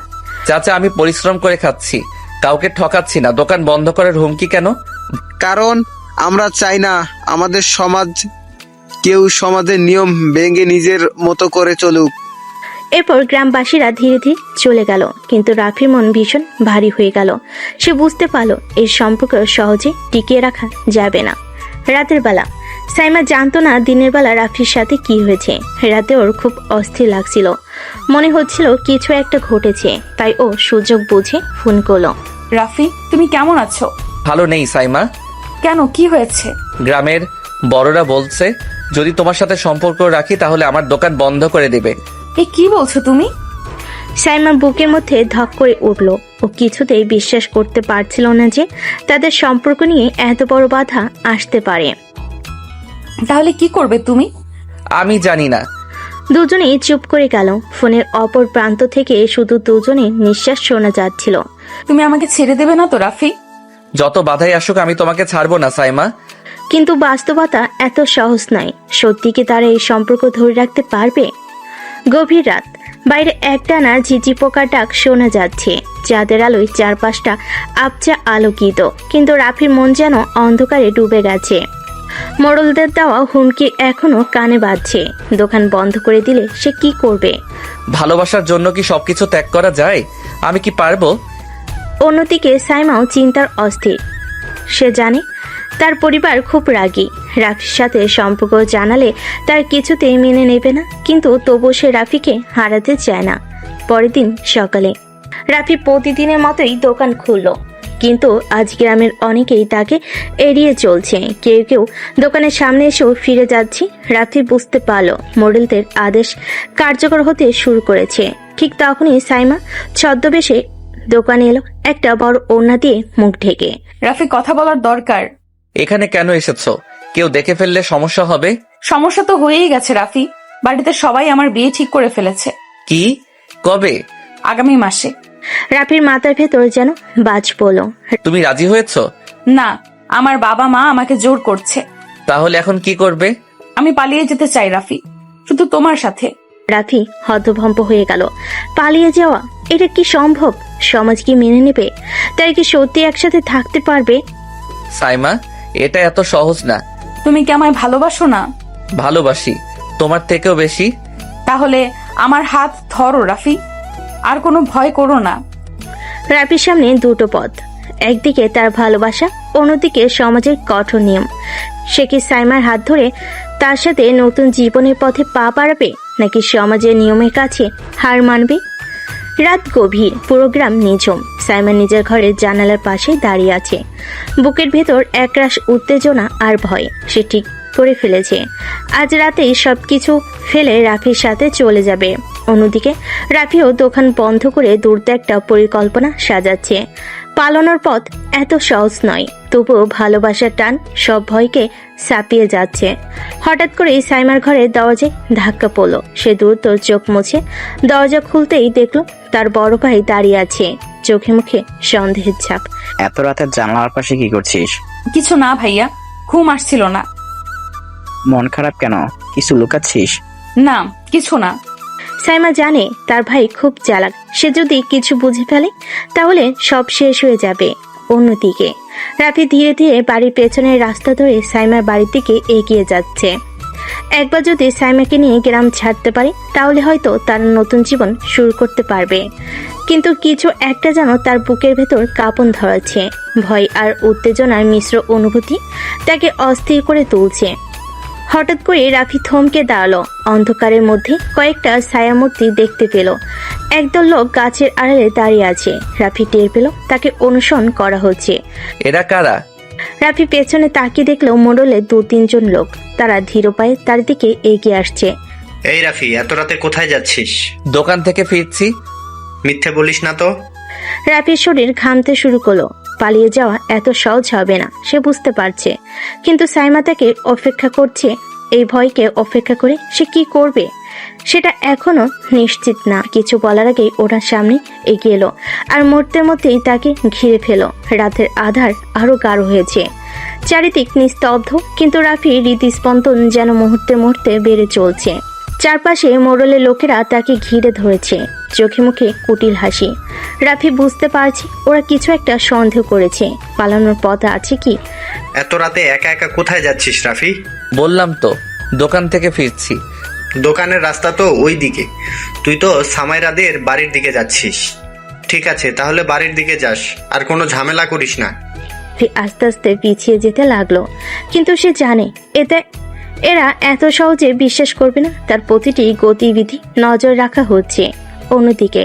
চাচা, আমি পরিশ্রম করে খাচ্ছি, কাউকে ঠকাচ্ছি না। দোকান বন্ধ করার হুমকি কেন? কারণ আমরা চাই না আমাদের সমাজ কেউ সমাজের নিয়ম ভেঙে নিজের মতো করে চলুক। এরপর গ্রামবাসীরা ধীরে ধীরে চলে গেল, কিন্তু রাফির মন ভীষণ ভারী হয়ে গেল। সে বুঝতে পারল এই সম্পর্ক সহজে টিকিয়ে রাখা যাবে না। রাতের বেলা সাইমা জানতো না দিনের বেলা রাফির সাথে কি হয়েছে। রাতে ওর খুব অস্থির লাগছিল, মনে হচ্ছিল কিছু একটা ঘটেছে। তাই ও সুযোগ বুঝে ফোন করলো। রাফি, তুমি কেমন আছো? ভালো নেই সাইমা। কেন, কি হয়েছে? গ্রামের বড়রা বলছে যদি তোমার সাথে সম্পর্ক রাখি তাহলে আমার দোকান বন্ধ করে দেবে। এ কি বলছো তুমি? সাইমা বুকের মধ্যে ধক করে উঠল। ও কিছুতেই বিশ্বাস করতে পারছিল না যে তাদের সম্পর্ক নিয়ে এত বড় বাধা আসতে পারে। তাহলে কি করবে তুমি? আমি জানি না। দুজনেই চুপ করে গেল। ফোনের অপর প্রান্ত থেকে শুধু দুজনের নিঃশ্বাস শোনা যাচ্ছিল। তুমি আমাকে ছেড়ে দেবে না তো রাফি? যত বাধাই আসুক আমি তোমাকে ছাড়বো না সাইমা। কিন্তু বাস্তবতা এত সহজ নয়। সত্যি কি তারা এই সম্পর্ক ধরে রাখতে পারবে? গভীর রাত, বাইরে একটানা ঝিঝি পোকার ডাক শোনা যাচ্ছে। চাঁদের আলোয় চারপাশটা আবছা আলোকিত, কিন্তু রাফির মন যেন অন্ধকারে ডুবে গেছে। মোড়লদের দেওয়া হুমকি এখনো কানে বাজছে। দোকান বন্ধ করে দিলে সে কি করবে? ভালোবাসার জন্য কি সবকিছু ত্যাগ করা যায়? আমি কি পারবো? অন্যদিকে সাইমাও চিন্তার অস্থির। সে জানে তার পরিবার খুব রাগী। রাফির সাথে সম্পর্ক জানালে তার কিছুতেই মেনে নেবে না, কিন্তু তবুও সে রাফিকে হারাতে চায় না। পরের দিন সকালে রাফি প্রতিদিনের মতোই দোকান খুলল, কিন্তু আজ গ্রামের অনেকেই তাকে এড়িয়ে চলছে। কেউ কেউ দোকানের সামনে এসেও ফিরে যাচ্ছে। রাফি বুঝতে পারল মোড়লদের আদেশ কার্যকর হতে শুরু করেছে। ঠিক তখনই সাইমা ছদ্মবেশে দোকানে এলো, একটা বড় ওড়না দিয়ে মুখ ঢেকে। রাফি, কথা বলার দরকার। এখানে কেন এসেছো? কেউ দেখে ফেললে সমস্যা হবে। সমস্যা তো হয়েই গেছে রাফি। বাড়িতে সবাই আমার বিয়ে ঠিক করে ফেলেছে। কি? কবে? আগামী মাসে। রাফির মাথার ভেতর যেন বাজ পড়ল। তুমি রাজি হয়েছো? না, আমার বাবা মা আমাকে জোর করছে। তাহলে এখন কি করবে? আমি পালিয়ে যেতে চাই রাফি, শুধু তোমার সাথে। রাফি হতভম্ব হয়ে গেল। পালিয়ে যাওয়া? এটা কি সম্ভব? সমাজ কি মেনে নেবে? তাই কি সত্যি একসাথে থাকতে পারবে? সাইমা, এটা এত সহজ না। তুমি কি আমায় ভালোবাসো না? ভালোবাসি, তোমার থেকেও বেশি। তাহলে আমার হাত ধরো রাফি, আর কোনো ভয় করো না। রাফির সামনে দুটো পথ, একদিকে তার ভালোবাসা, অন্যদিকে সমাজের কঠোর নিয়ম। সে কি সাইমার হাত ধরে তার সাথে নতুন জীবনের পথে পা বাড়াবে, নাকি সমাজের নিয়মের কাছে হার মানবে? রাত গভীর, পুরো গ্রাম নিঝুম। সাইমা নিজের ঘরের জানালার পাশে দাঁড়িয়ে আছে। বুকের ভেতর একরাশ উত্তেজনা আর ভয়। সে ঠিক করে ফেলেছে আজ রাতেই সবকিছু ফেলে রাফির সাথে চলে যাবে। অন্যদিকে রাফিও দোকান বন্ধ করে দ্রুত একটা পরিকল্পনা সাজাচ্ছে। পালানোর পথ এত সহজ নয়, তবুও ভালোবাসার টান সব ভয়কে ছাপিয়ে যাচ্ছে। হঠাৎ করে সাইমার ঘরের দরজায় ধাক্কা পড়ল। সে দ্রুত চোখ মুছে দরজা খুলতেই দেখল তার বড় ভাই দাঁড়িয়ে আছে, চোখে মুখে সন্দেহের ছাপ। এত রাতে জানালার পাশে কি করছিস? কিছু না ভাইয়া, ঘুম আসছিল না। মন খারাপ কেন? কিছু লুকাচ্ছিস? না, কিছু না। সাইমা জানে তার ভাই খুব চালাক, সে যদি কিছু বুঝে ফেলে তাহলে সব শেষ হয়ে যাবে। অন্যদিকে রাফি ধীরে ধীরে বাড়ির পেছনের রাস্তা ধরে সাইমার বাড়ির দিকে এগিয়ে যাচ্ছে। একবার যদি সাইমাকে নিয়ে গ্রাম ছাড়তে পারে তাহলে হয়তো তার নতুন জীবন শুরু করতে পারবে। কিন্তু কিছু একটা যেন তার বুকের ভেতর কাঁপন ধরাচ্ছে। ভয় আর উত্তেজনার মিশ্র অনুভূতি তাকে অস্থির করে তুলছে। হঠাৎ করে রাফি থমকে দাঁড়ালো। অন্ধকারের মধ্যে কয়েকটা ছায়ামূর্তি দেখতে পেল। একদল লোক গাছের আড়ালে দাঁড়িয়ে আছে। রাফি টের পেল তাকে অনুসরণ করা হচ্ছে। এরা কারা? রাফি পেছনে তাকিয়ে দেখলো মোড়লে 2-3 জন লোক। তারা ধীর পায়ে তার দিকে এগিয়ে আসছে। এই রাফি, এত রাতে কোথায় যাচ্ছিস? দোকান থেকে ফিরছি। মিথ্যে বলিস না তো? রাফির শরীর ঘামতে শুরু করলো। পালিয়ে যাওয়া এত সহজ হবে না, সে বুঝতে পারছে। কিন্তু সাইমা তাকে অপেক্ষা করছে। এই ভয়কে উপেক্ষা করে সে কি করবে সেটা এখনো নিশ্চিত না। কিছু বলার আগেই ওনার সামনে এগিয়ে এলো আর মুহূর্তের মধ্যেই তাকে ঘিরে ফেলো। রাতের আধার আরো গাঢ় হয়েছে, চারিদিক নিস্তব্ধ, কিন্তু রাফির হৃদস্পন্দন যেন মুহূর্তে মুহূর্তে বেড়ে চলছে। চারপাশে মোড়লের লোকেরা তাকে ঘিরে ধরেছে, চোখে মুখে কুটিল হাসি। রাফি বুঝতে পারছে ওরা কিছু একটা সন্দেহ করেছে। পালানোর পথ আছে কি? এত রাতে একা একা কোথায় যাচ্ছিস রাফি? বললাম তো, দোকান থেকে ফিরছি। দোকানের রাস্তা তো ওই দিকে, তুই তো সামাইরাদের বাড়ির দিকে যাচ্ছিস। ঠিক আছে, তাহলে বাড়ির দিকে যাস, আর কোনো ঝামেলা করিস না। আস্তে আস্তে পিছিয়ে যেতে লাগলো, কিন্তু সে জানে এরা এত সহজে বিশ্বাস করবে না। তার প্রতিটি গতিবিধি নজর রাখা হচ্ছে। অন্যদিকে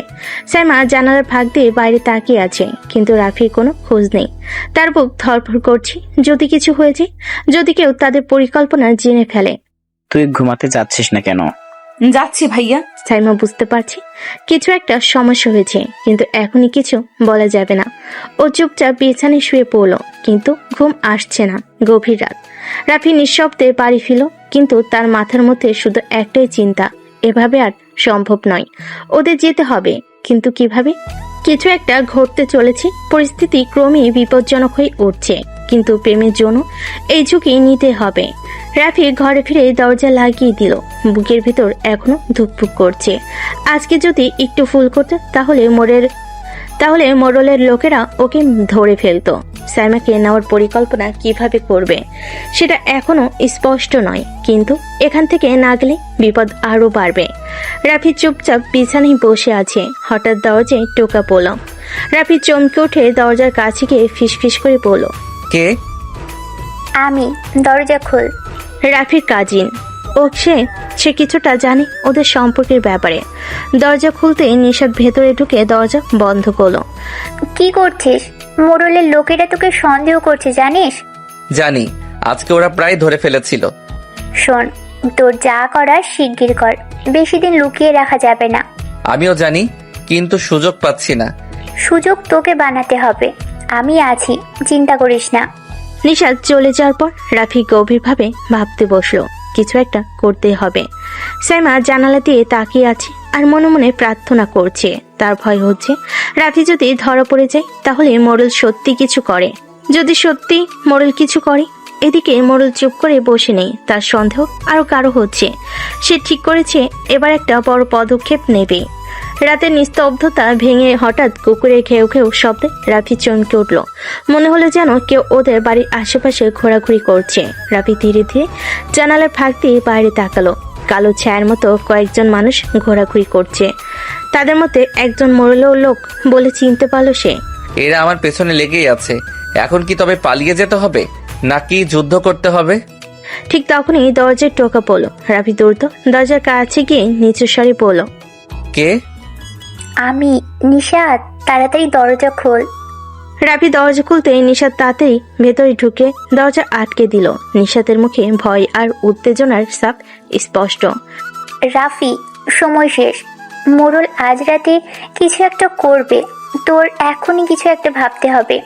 সাইমা জানালার ফাঁক দিয়ে বাইরে তাকিয়ে আছে, কিন্তু রাফির কোনো খোঁজ নেই। তার বুক ধড়ফড় করছে। যদি কিছু হয়ে যায়, যদি কেউ তাদের পরিকল্পনা জেনে ফেলে। তুই ঘুমাতে যাচ্ছিস না কেন? যাচ্ছি ভাইয়া। সাইমা বুঝতে পারছে কিছু একটা সমস্যা হয়েছে, কিন্তু এখনই কিছু বলা যাবে না। ও চুপচাপ বিছানায় শুয়ে পড়ল, কিন্তু ঘুম আসছে না। গভীর রাত। রাফি নিঃশব্দে বাড়ি ফিরল, কিন্তু তার মাথার মধ্যে শুধু একটাই চিন্তা, এভাবে আর সম্ভব নয়। ওদের যেতে হবে, কিন্তু কিভাবে? কিছু একটা ঘটতে চলেছে। পরিস্থিতি ক্রমেই বিপজ্জনক হয়ে উঠছে, কিন্তু প্রেমের জন্য এই ঝুঁকি নিতে হবে। রাফি ঘরে ফিরে দরজা লাগিয়ে দিল। বুকের ভিতর এখনো ধুকপুক করছে। আজকে যদি একটু ফুল করতো তাহলে মোড়লের লোকেরা ওকে ধরে ফেলতো। সাইমাকে নেওয়ার পরিকল্পনা কিভাবে করবে সেটা এখনো স্পষ্ট নয়, কিন্তু এখান থেকে না গেলে বিপদ আরো বাড়বে। রাফি চুপচাপ বিছানায় বসে আছে। হঠাৎ দরজায় টোকা পড়ল। রাফি চমকে উঠে দরজার কাছে গিয়ে ফিসফিস করে বলল, কে? আমি, দরজা খোল। রাফির কাজিন। সে কিছুটা জানে ওদের সম্পর্কের ব্যাপারে। দরজা খুলতে নিশাদ ভেতরে ঢুকে দরজা বন্ধ করলো। কি করছিস? মোড়লের লোকেরা তোকে সন্দেহ করছে জানিস? জানি, আজকে ওরা প্রায় ধরে ফেলেছিল। শোন, তোর যা করার শিগগির কর, বেশি দিন লুকিয়ে রাখা যাবে না। আমিও জানি, কিন্তু সুযোগ পাচ্ছি না। সুযোগ তোকে বানাতে হবে, আমি আছি, চিন্তা করিস না। নিশাদ চলে যাওয়ার পর রাফি গভীরভাবে ভাবতে বসলো, কিছু একটা করতে হবে। সাইমা জানালা দিয়ে তাকিয়ে আছে আর মনে মনে প্রার্থনা করছে। তার ভয় হচ্ছে রাফি যদি ধরা পড়ে যায় তাহলে মোড়ল সত্যি কিছু করে। যদি সত্যি মোড়ল কিছু করে। এদিকে মোড়ল চুপ করে বসে নেই, তার সন্দেহ আরো গাঢ় হচ্ছে। সে ঠিক করেছে এবার একটা বড় পদক্ষেপ নেবে। রাতের নিস্তব্ধতা ভেঙে হঠাৎ কুকুরের ঘেউ ঘেউ শব্দে রাফি চমকে উঠল। মনে হলো যেন কেউ ওদের বাড়ির আশেপাশে ঘোরাঘুরি করছে। রাফি ধীরে ধীরে জানালার ফাঁক দিয়ে বাইরে তাকালো। কালো ছায়ার মতো কয়েকজন মানুষ ঘোরাঘুরি করছে। তাদের মধ্যে একজন মরল লোক বলে চিনতে পারলো সে। এরা আমার পেছনে লেগেই আছে। এখন কি তবে পালিয়ে যেতে হবে নাকি যুদ্ধ করতে হবে? ঠিক তখনই দরজায় টোকা পড়ল। রাফি দ্রুত দরজার কাছে গিয়ে নিচু স্বরে বলল, কে? আমি, নিশাদ, তাড়াতাড়ি দরজা খোল। রাফি দরজা খুলতে নিশাদ তাড়াতাড়ি ভেতরে ঢুকে দরজা আটকে দিল। নিশাদের মুখে ভয় আর উত্তেজনার ছাপ স্পষ্ট। রাফি, সময় শেষ। মোড়ল আজ রাতে কিছু একটা করবে, তোর এখনই কিছু একটা ভাবতে হবে।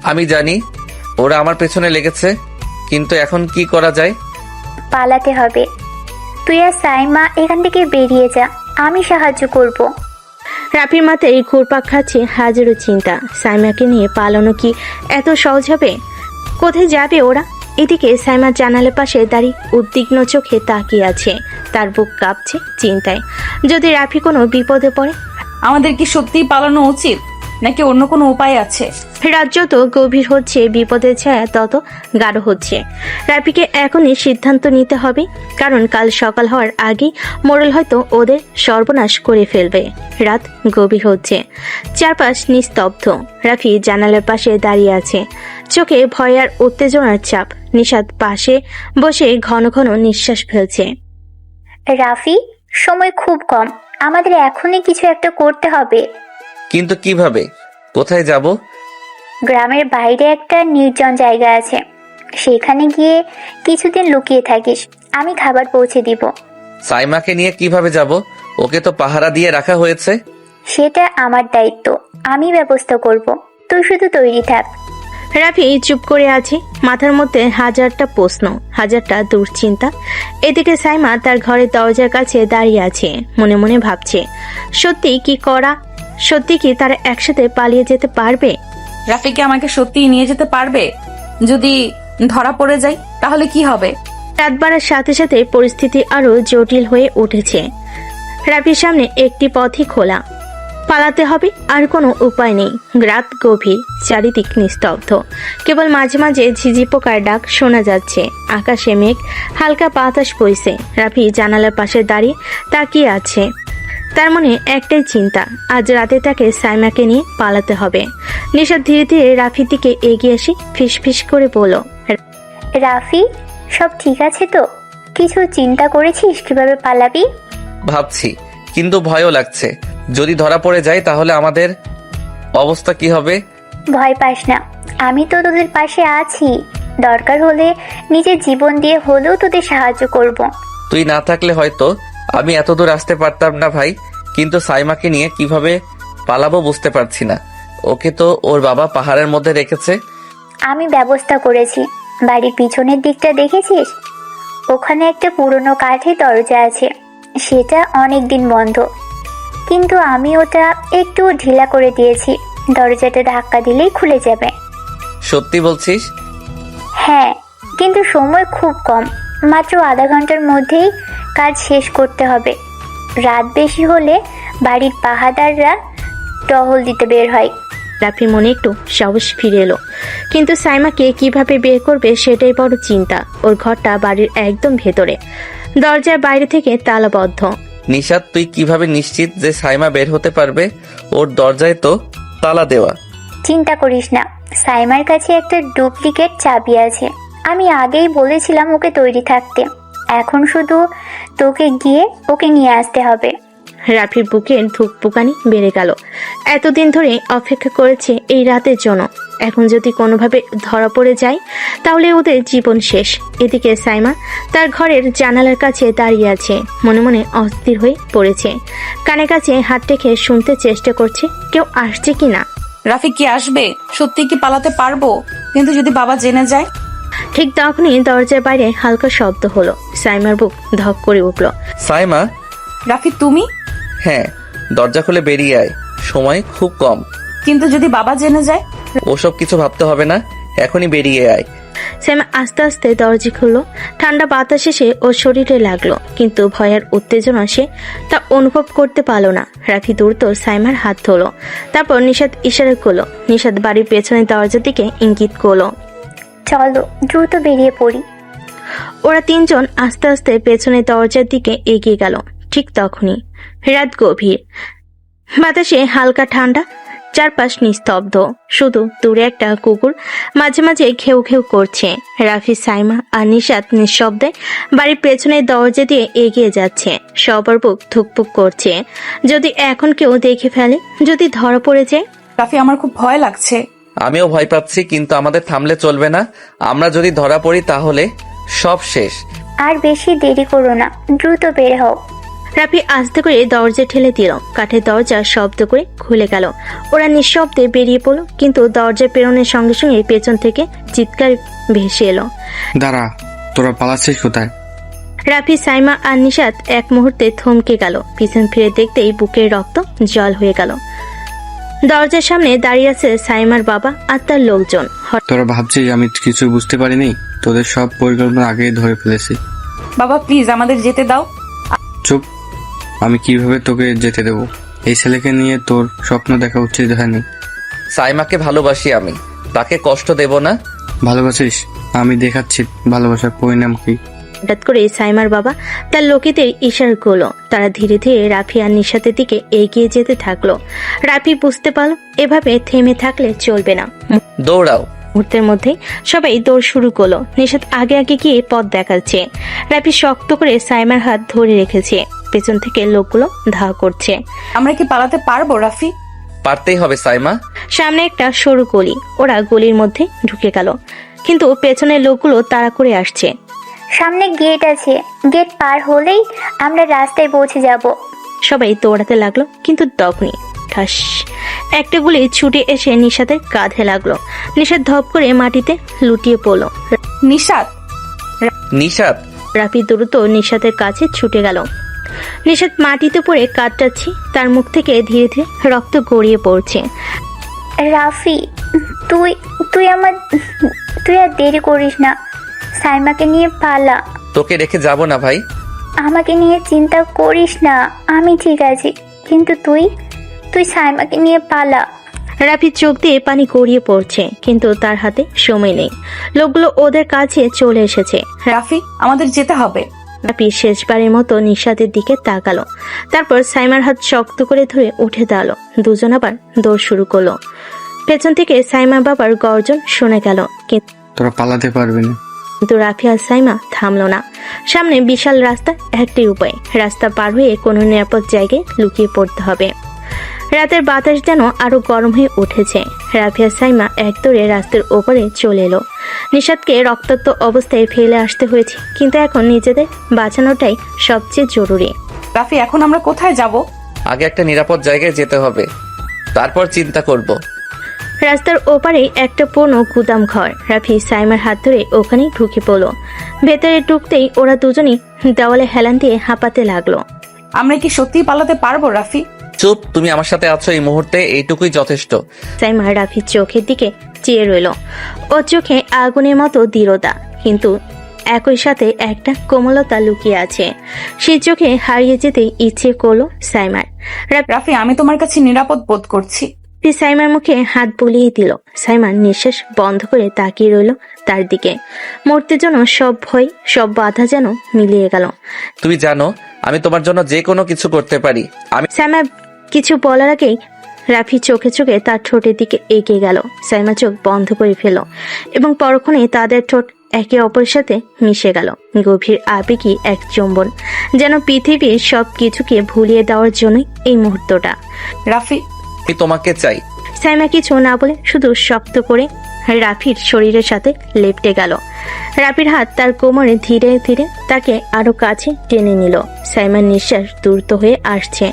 আমি জানি ওরা আমার পেছনে লেগেছে, কিন্তু এখন কি করা যায়? পালাতে হবে। তুই আর সাইমা এখান থেকে বেরিয়ে যা, আমি সাহায্য করব। রাফির মাথায় ঘুরপাক খাচ্ছে হাজারো চিন্তা। সাইমাকে নিয়ে পালানো কি এত সহজ হবে? কোথায় যাবে ওরা? এদিকে সাইমা জানালার পাশে দাঁড়িয়ে উদ্বিগ্ন চোখে তাকিয়ে আছে। তার বুক কাঁপছে চিন্তায়। যদি রাফি কোনো বিপদে পড়ে? আমাদের কি সত্যিই পালানো উচিত নাকি অন্য কোনো উপায় আছে? রাত যত গভীর হচ্ছে বিপদের ছায়া তত গাঢ় হচ্ছে। রাফিকে এখনই সিদ্ধান্ত নিতে হবে, কারণ কাল সকাল হওয়ার আগেই মোড়ল হয়তো ওদের সর্বনাশ করে ফেলবে। রাত গভীর হচ্ছে, চারপাশ নিস্তব্ধ। রাফি জানালার পাশে দাঁড়িয়ে আছে, চোখে ভয় আর উত্তেজনার চাপ। নিশাদ পাশে বসে ঘন ঘন নিঃশ্বাস ফেলছে। রাফি, সময় খুব কম, আমাদের এখনই কিছু একটা করতে হবে। কিন্তু কিভাবে? কোথায় যাব? গ্রামের বাইরে একটা নির্জন জায়গা আছে, সেখানে গিয়ে কিছুদিন লুকিয়ে থাকিস, আমি খাবার পৌঁছে দিব। সাইমাকে নিয়ে কিভাবে যাব? ওকে তো পাহারা দিয়ে রাখা হয়েছে। সেটা আমার দায়িত্ব, আমি ব্যবস্থা করব, তুই শুধু তৈরি থাক। রাফি চুপ করে আছে, মাথার মধ্যে হাজারটা প্রশ্ন, হাজারটা দুশ্চিন্তা। এদিকে সাইমা তার ঘরের দরজার কাছে দাঁড়িয়ে আছে, মনে মনে ভাবছে সত্যি কি তারা একসাথে পালিয়ে যেতে পারবে? রাফিকে আমাকে সত্যিই নিয়ে যেতে পারবে? যদি ধরা পড়ে যাই তাহলে কি হবে? রাত বাড়ার সাথে সাথে পরিস্থিতি আরো জটিল হয়ে উঠেছে। রাফির সামনে একটি পথই খোলা, পালাতে হবে, আর কোনো উপায় নেই। রাত গভীর, চারিদিক নিস্তব্ধ, কেবল মাঝে মাঝে ঝিঝি পোকার ডাক শোনা যাচ্ছে। আকাশে মেঘ, হালকা বাতাস বইছে। রাফি জানালার পাশে দাঁড়িয়ে তাকিয়ে আছে। তার মনে একটাই চিন্তা, আজ রাতে তাকে সাইমাকে নিয়ে পালাতে হবে। নিশাদ ধীরে ধীরে রাফির দিকে এগিয়ে এসে ফিসফিস করে বলল, রাফি, সব ঠিক আছে তো? কিছু চিন্তা করেছিস কিভাবে পালাবি? ভাবছি, কিন্তু ভয়ও লাগছে। যদি ধরা পড়ে যায় তাহলে আমাদের অবস্থা কি হবে? ভয় পাস না, আমি তো তোদের পাশে আছি। দরকার হলে নিজের জীবন দিয়ে হলেও তোদের সাহায্য করব। তুই না থাকলে হয়তো আমি এত দূর আসতে পারতাম না ভাই, কিন্তু সাইমাকে নিয়ে কিভাবে পালাবো বুঝতে পারছি না। ওকে তো ওর বাবা পাহাড়ের মধ্যে রেখেছে। আমি ব্যবস্থা করেছি। বাড়ির পিছনের দিকটা দেখেছিস? ওখানে একটা পুরনো কাঠের দরজা আছে, সেটা অনেক দিন বন্ধ, কিন্তু আমি ওটা একটু ঢিলা করে দিয়েছি। দরজাটা ধাক্কা দিলেই খুলে যাবে। সত্যি বলছিস? হ্যাঁ, কিন্তু সময় খুব কম, মাত্র আধা ঘন্টার মধ্যেই কাজ শেষ করতে হবে। রাত বেশি হলে বাড়ির পাহারাদাররা টহল দিতে বের হয়। রাফির মনে একটু সাহস ফিরে এলো, কিন্তু সাইমাকে কিভাবে বের করবে সেটাই বড় চিন্তা। ওর ঘরটা বাড়ির একদম ভেতরে, দরজার বাইরে থেকে তালাবদ্ধ। নিশাদ, তুই কিভাবে নিশ্চিত যে সাইমা বের হতে পারবে? ওর দরজায় তো তালা দেওয়া। চিন্তা করিস না, সাইমার কাছে একটা ডুপ্লিকেট চাবি আছে। আমি আগেই বলেছিলাম ওকে তৈরি থাকতে। এখন শুধু তোকে গিয়ে ওকে নিয়ে আসতে হবে। রাফির বুকের ধুকপুকানি বেড়ে গেল। এতদিন ধরে অপেক্ষা করেছে এই রাতের জন্য। এখন যদি কোনোভাবে ধরা পড়ে যায় তাহলে ওদের জীবন শেষ। এদিকে সাইমা তার ঘরের জানালার কাছে দাঁড়িয়ে আছে, মনে মনে অস্থির হয়ে পড়েছে। কানে কাছে হাত রেখে শুনতে চেষ্টা করছে কেউ আসছে কিনা। রাফি কি আসবে? সত্যি কি পালাতে পারবো? কিন্তু যদি বাবা জেনে যায়? ঠিক তখনই দরজার বাইরে হালকা শব্দ হলো। সাইমার বুক ধক করে উঠল। সাইমা? রাফি, তুমি? হ্যাঁ, দরজা খুলে বেরিয়ে আয়, সময় খুব কম। কিন্তু যদি বাবা জেনে যায়? ওসব কিছু ভাবতে হবে না, এখনই বেরিয়ে আয়। সাইমা আস্তে আস্তে দরজা খুললো। ঠান্ডা বাতাস এসে ওর শরীরে লাগলো, কিন্তু ভয়ের উত্তেজনা সে তা অনুভব করতে পারলো না। রাফি দ্রুত সাইমার হাত ধরলো, তারপর নিশাদ ইশারা করলো। নিশাদ বাড়ির পেছনের দরজার দিকে ইঙ্গিত করলো, চলো দ্রুত বেরিয়ে পড়ি। ওরা তিনজন আস্তে আস্তে পেছনের দরজার দিকে এগিয়ে গেল। ঠিক তখনই রাত গভীর, বাতাসে হালকা ঠান্ডা, চারপাশ নিস্তব্ধ, শুধু দূরে একটা কুকুর মাঝে মাঝে ঘেউ ঘেউ করছে। রাফি, সাইমা আর নিশাদ নিঃশব্দে বাড়ির পেছনের দরজা দিয়ে এগিয়ে যাচ্ছে। সবার বুক ধুকপুক করছে। যদি এখন কেউ দেখে ফেলে, যদি ধরা পড়ে যায়। রাফি, আমার খুব ভয় লাগছে। আমিও ভয় পাচ্ছি, কিন্তু আমাদের থামলে চলবে না। আমরা যদি ধরা পড়ি তাহলে সব শেষ। আর বেশি দেরি করো না, দ্রুত বের হও। রাফি আস্তে করে দরজা ঠেলে দিল। কাঠের দরজা শব্দ করে খুলে গেল। ওরা নিঃশব্দে বেরিয়ে পড়ল, কিন্তু দরজা পেরোনোর সঙ্গে সঙ্গে পেছন থেকে চিৎকার ভেসে এলো, দাঁড়া, তোরা পালাচ্ছিস কোথায়? রাফি, সাইমা আর নিশাদ এক মুহূর্তে থমকে গেল। পিছন ফিরে দেখতেই বুকের রক্ত জল হয়ে গেল। দরজার সামনে দাঁড়িয়ে আছে সাইমার বাবা আর তার লোকজন। তোরা ভাবছিস আমি কিছু বুঝতে পারিনি? তোদের সব পরিকল্পনা আগেই ধরে ফেলেছি। বাবা প্লিজ আমাদের যেতে দাও। চুপ, আমি কিভাবে তোকে যেতে দেবো? এই ছেলেকে নিয়ে তোর স্বপ্ন দেখা উচিত হয়নি। সাইমাকে ভালোবাসি আমি, তাকে কষ্ট দেব না। ভালোবাসিস? আমি দেখাচ্ছি ভালোবাসার পরিণাম কি। হঠাৎ করে সাইমার বাবা তার লোকেদের ইশারা করলো। তারা ধীরে ধীরে রাফি আর নিশাতের দিকে এগিয়ে যেতে থাকলো। রাফি বুঝতে পারলো এভাবে থেমে থাকলে চলবে না। দৌড়াও। মুহূর্তের মধ্যে সবাই দৌড় শুরু করলো। নিশাত আগে আগে গিয়ে পথ দেখাচ্ছে। রাফি শক্ত করে সাইমার হাত ধরে রেখেছে। পেছন থেকে লোকগুলো ধাওয়া করছে। আমরা কি পালাতে পারবো রাফি? পারতেই হবে সাইমা। সামনে একটা সরু গলি, ওরা গলির মধ্যে ঢুকে গেল, কিন্তু পেছনের লোকগুলো তাড়া করে আসছে। সামনে গেট আছে, গেট পার হলেই আমরা রাস্তায় পৌঁছে যাব। সবাই দৌড়াতে লাগলো, কিন্তু তখনই ঠাস একটা গুলি ছুটে এসে নিশাতের কাঁধে লাগলো। নিশাত ধপ করে মাটিতে লুটিয়ে পড়লো। নিশাত! নিশাত! রাফি দ্রুত নিশাতের কাছে ছুটে গেল। নিশাত মাটিতে পড়ে কাঁদটাচ্ছে, তার মুখ থেকে ধীরে ধীরে রক্ত গড়িয়ে পড়ছে। রাফি, তুই তুই আর দেরি করিস না, সাইমাকে নিয়ে পালা। তোকে রেখে যাব না ভাই। আমাকে নিয়ে চিন্তা করিস না, আমি ঠিক আছি, কিন্তু তুই সাইমাকে নিয়ে পালা। রাফির চোখ দিয়ে পানি গড়িয়ে পড়ছে, কিন্তু তার হাতে সময় নেই। লোকগুলো ওদের কাছে চলে এসেছে। রাফি আমাদের যেতে হবে। রাফি শেষবারের মতো নিশাতের দিকে তাকালো, তারপর সাইমার হাত শক্ত করে ধরে উঠে দাঁড়ালো। দুজন আবার দৌড় শুরু করলো। পেছন থেকে সাইমার বাবার গর্জন শুনে গেল, তোরা পালাতে পারবি না। কিন্তু রাফি আর সাইমা থামলো না। সামনে বিশাল রাস্তা, একটাই উপায়, রাস্তা পার হয়ে কোনো নিরাপদ জায়গায় লুকিয়ে পড়তে হবে। রাতের বাতাস যেন আরো গরম হয়ে উঠেছে। রাফি আর সাইমা এক দৌড়ে রাস্তার ওপরে চলে এলো। নিশাতকে রক্তাক্ত অবস্থায় ফেলে আসতে হয়েছে, কিন্তু এখন নিজেদের বাঁচানোটাই সবচেয়ে জরুরি। রাফি এখন আমরা কোথায় যাব? আগে একটা নিরাপদ জায়গায় যেতে হবে, তারপর চিন্তা করব। রাস্তার ওপারে একটা পুরনো গুদাম ঘর। রাফি সাইমার হাত ধরে ওখানে ঢুকে পড়লো। ভেতরে ঢুকতেই ওরা দুজনই দেওয়ালে হেলান দিয়ে হাঁপাতে লাগলো। আমরা কি সত্যি পালাতে পারবো রাফি? চুপ, তুমি আমার সাথে আছো এই মুহূর্তে, এইটুকুই যথেষ্ট। সাইমা রাফির চোখের দিকে চেয়ে রইল। ওর চোখে আগুনের মতো দৃঢ়তা, কিন্তু একই সাথে একটা কোমলতা লুকিয়ে আছে। সেই চোখে হারিয়ে যেতে ইচ্ছে করলো সাইমার। রাফি আমি তোমার কাছে নিরাপদ বোধ করছি। সাইমার মুখে হাত বুলিয়ে দিল। সাইমার নিঃশ্বাস বন্ধ করে তাকিয়ে রইল তার দিকে। মরতে যেন সব ভয়, সব বাধা যেন মিলিয়ে গেল। তুমি জানো আমি তোমার জন্য যে কোনো কিছু করতে পারি। সাইমা কিছু বলার আগেই রাফি চোখে চোখে তার ঠোঁটের দিকে এগিয়ে গেল। সাইমা চোখ বন্ধ করে ফেল এবং পরক্ষণে তাদের ঠোঁট একে অপরের সাথে মিশে গেল। গভীর আবেগী এক চুম্বন, যেন পৃথিবীর সব কিছুকে ভুলিয়ে দেওয়ার জন্যই এই মুহূর্তটা। রাফি আমি তোমাকে চাই। সাইমা কিছু না বলে শুধু শক্ত করে রাফির শরীরের সাথে লেপটে গেল। রাফির হাত তার কোমরে ধীরে ধীরে তাকে আরো কাছে টেনে নিল। সাইমার নিঃশ্বাস দ্রুত হয়ে আসছে।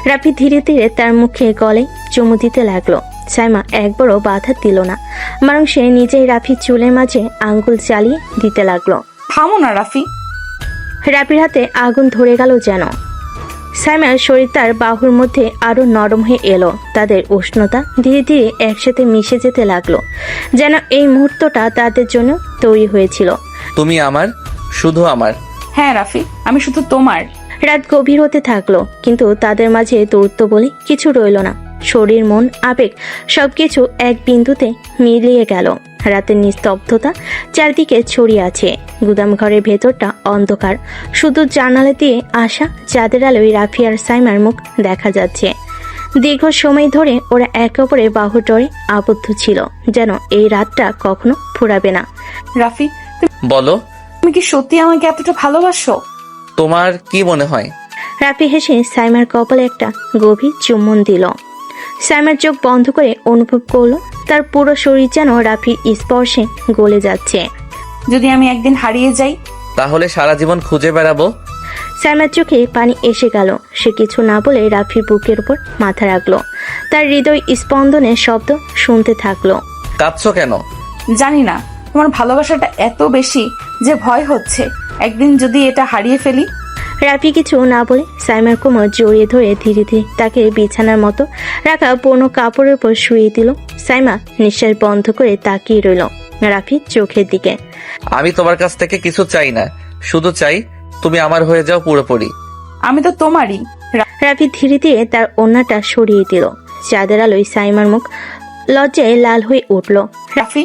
রাফি ধীরে ধীরে তার মুখে গলায় চুমু দিতে লাগলো। সাইমা একবারও বাধা দিল না, বরং সে নিজেই রাফির চুলের মাঝে আঙ্গুল চালিয়ে দিতে লাগলো। থামো না রাফি। রাফির হাতে আগুন ধরে গেল যেন। সাইমার শরীর তার বাহুর মধ্যে আরো নরম হয়ে এলো। তাদের উষ্ণতা ধীরে ধীরে একসাথে মিশে যেতে লাগলো, যেন এই মুহূর্তটা তাদের জন্য তৈরি হয়েছিল। তুমি আমার, শুধু আমার। হ্যাঁ রাফি, আমি শুধু তোমার। রাত গভীর হতে থাকলো, কিন্তু তাদের মাঝে দূরত্ব বলে কিছু রইল না। শরীর, মন, আবেগ সবকিছু এক বিন্দুতে মিলিয়ে গেল। রাতের নিস্তব্ধতা চারদিকে ছড়িয়ে আছে। গুদাম ঘরের ভেতরটা অন্ধকার, শুধু জানালা দিয়ে আসা চাঁদের আলোয় রাফি আর সাইমার মুখ দেখা যাচ্ছে। দীর্ঘ সময় ধরে ওরা একে অপরের বাহুডোরে আবদ্ধ ছিল, যেন এই রাতটা কখনো ফুরাবে না। রাফি বলো, তুমি কি সত্যি আমাকে এতটা ভালোবাসো? তোমার কি মনে হয়? রাফি হেসে সাইমার কপালে একটা গভীর চুম্বন দিল। সাইমার চোখ বন্ধ করে অনুভব করলো তার পুরো শরীর যেন রাফির স্পর্শে গলে যাচ্ছে। যদি আমি একদিন হারিয়ে যাই? তাহলে সারা জীবন খুঁজে বেড়াবো। সাইমার চোখে পানি এসে গেল। সে কিছু না বলে রাফির বুকের উপর মাথা রাখলো। তার হৃদয় স্পন্দনের শব্দ শুনতে থাকলো। কাঁদছো কেন? জানি না, তোমার ভালোবাসাটা এত বেশি যে ভয় হচ্ছে একদিন যদি এটা হারিয়ে ফেলি। রাফি কিছু না বলে সাইমার কোমর জড়িয়ে ধরে ধীরে ধীরে তাকে বিছানার মতো রাখা পুরনো কাপড়ের উপর শুয়ে দিল। সাইমা নিঃশ্বাস বন্ধ করে তাকিয়ে রইল রাফির চোখের দিকে। আমি তোমার কাছ থেকে কিছু চাই না, শুধু চাই তুমি আমার হয়ে যাও পুরোপুরি। আমি তো তোমারই। রাফি ধীরে ধীরে তার ওড়নাটা সরিয়ে দিল। চাঁদের আলোয় সাইমার মুখ লজ্জায় লাল হয়ে উঠল। রাফি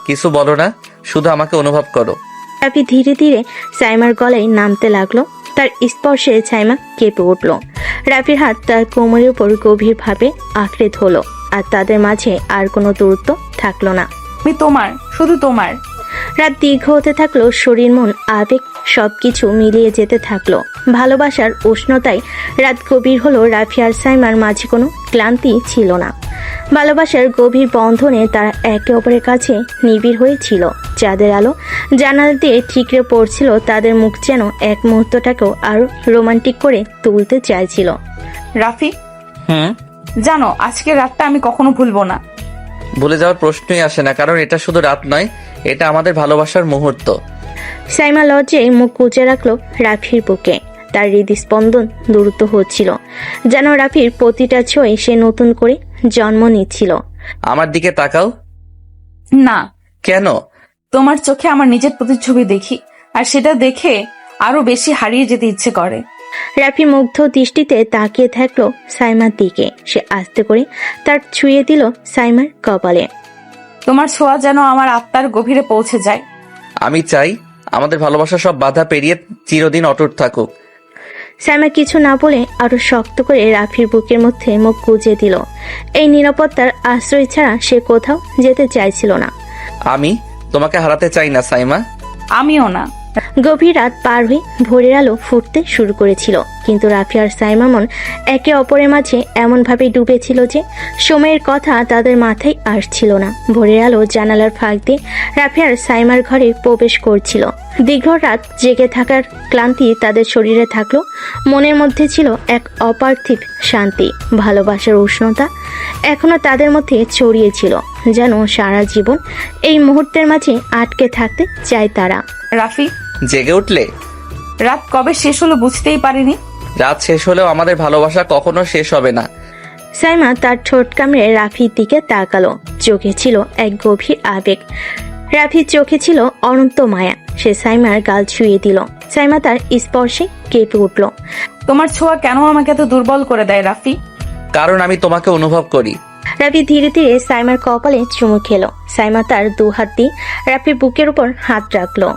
কিছু বলো না, শুধু আমাকে অনুভব করো। রাফি ধীরে ধীরে সাইমার গলায় নামতে লাগলো। তার স্পর্শে সাইমা কেঁপে উঠল। রাফির হাত তার কোমরের উপর গভীরভাবে আঁকড়ে ধরল, আর তাদের মাঝে আর কোনো দূরত্ব থাকলো না। আমি তোমার, শুধু তোমার। রাত দীর্ঘ হতে থাকলো, শরীর মন আবেগ সবকিছু মিলিয়ে যেতে থাকলো। ভালোবাসার উষ্ণতায় রাত গভীর হলো। রাফি আর সাইমার মাঝে কোনো ক্লান্তি ছিল না। ভালোবাসার গভীর বন্ধনে তারা একে অপরের কাছে নিবিড় হয়েছিল। চাঁদের আলো জানালা দিয়ে ঠিকরে পড়ছিল। তাদের মুখ যেন এক মুহূর্তটাকেও আরো রোমান্টিক করে তুলতে চাইছিল। রাফি জানো, আজকের রাতটা আমি কখনো ভুলবো না। ভুলে যাওয়ার প্রশ্নই আসে না, কারণ এটা শুধু রাত নয়, এটা আমাদের ভালোবাসার মুহূর্ত। সাইমা লজ্জায় মুখ কুঁচে রাখলো রাফির বুকে। তার হৃদস্পন্দন দ্রুত হচ্ছিল, যেন রাফির প্রতিটা ছোঁয়ে সে নতুন করে জন্ম নিচ্ছিল। আমার দিকে তাকাও। না। কেন? তোমার চোখে আমার নিজের প্রতিচ্ছবি দেখি, আর সেটা দেখে আরো বেশি হারিয়ে যেতে ইচ্ছে করে। রাফি মুগ্ধ দৃষ্টিতে তাকিয়ে থাকলো সাইমার দিকে। সে আস্তে করে তার ছুঁয়ে দিল সাইমার কপালে। তোমার ছোঁয়া যেন আমার আত্মার গভীরে পৌঁছে যায়। আমি চাই আমাদের ভালোবাসা সব বাধা পেরিয়ে চিরদিন অটুট থাকুক। সাইমা কিছু না বলে আরো শক্ত করে রাফির বুকের মধ্যে মুখ গুজে দিল। এই নিরাপত্তার আশ্রয় ছাড়া সে কোথাও যেতে চাইছিল না। আমি তোমাকে হারাতে চাই না সাইমা। আমিও না। গভীর রাত পার হয়ে ভোরের আলো ফুটতে শুরু করেছিল, কিন্তু রাফি আর সাইমা মন একে অপরের মাঝে এমনভাবে ডুবেছিল যে সময়ের কথা তাদের মাথায় আসছিল না। ভোরের আলো জানালার ফাঁক দিয়ে রাফি আর সাইমার ঘরে প্রবেশ করছিল। দীর্ঘ রাত জেগে থাকার ক্লান্তি তাদের শরীরে থাকলো, মনের মধ্যে ছিল এক অপার্থিব শান্তি। ভালোবাসার উষ্ণতা এখনো তাদের মধ্যে ছড়িয়েছিল, যেন সারা জীবন এই মুহূর্তের মাঝে আটকে থাকতে চায় তারা। রাফি জেগে উঠলে? রাত কবে শেষ হলো বুঝতেই পারিনি। রাত শেষ হলেও আমাদের ভালোবাসা কখনো শেষ হবে না। সাইমা তার ঠোঁট কামড়ে রাফির দিকে তাকালো। চোখে ছিল এক গভীর আবেগ, রাফির চোখে ছিল অনন্ত মায়া। সে সাইমার গাল ছুঁয়ে দিল। সাইমা তার স্পর্শে কেঁপে উঠল। তোমার ছোঁয়া কেন আমাকে এত দুর্বল করে দেয় রাফি? কারণ আমি তোমাকে অনুভব করি। রাফি ধীরে ধীরে সাইমার কপালে চুমু খেলো। সাইমা তার দু হাত দিয়ে রাফির বুকের উপর হাত রাখলো,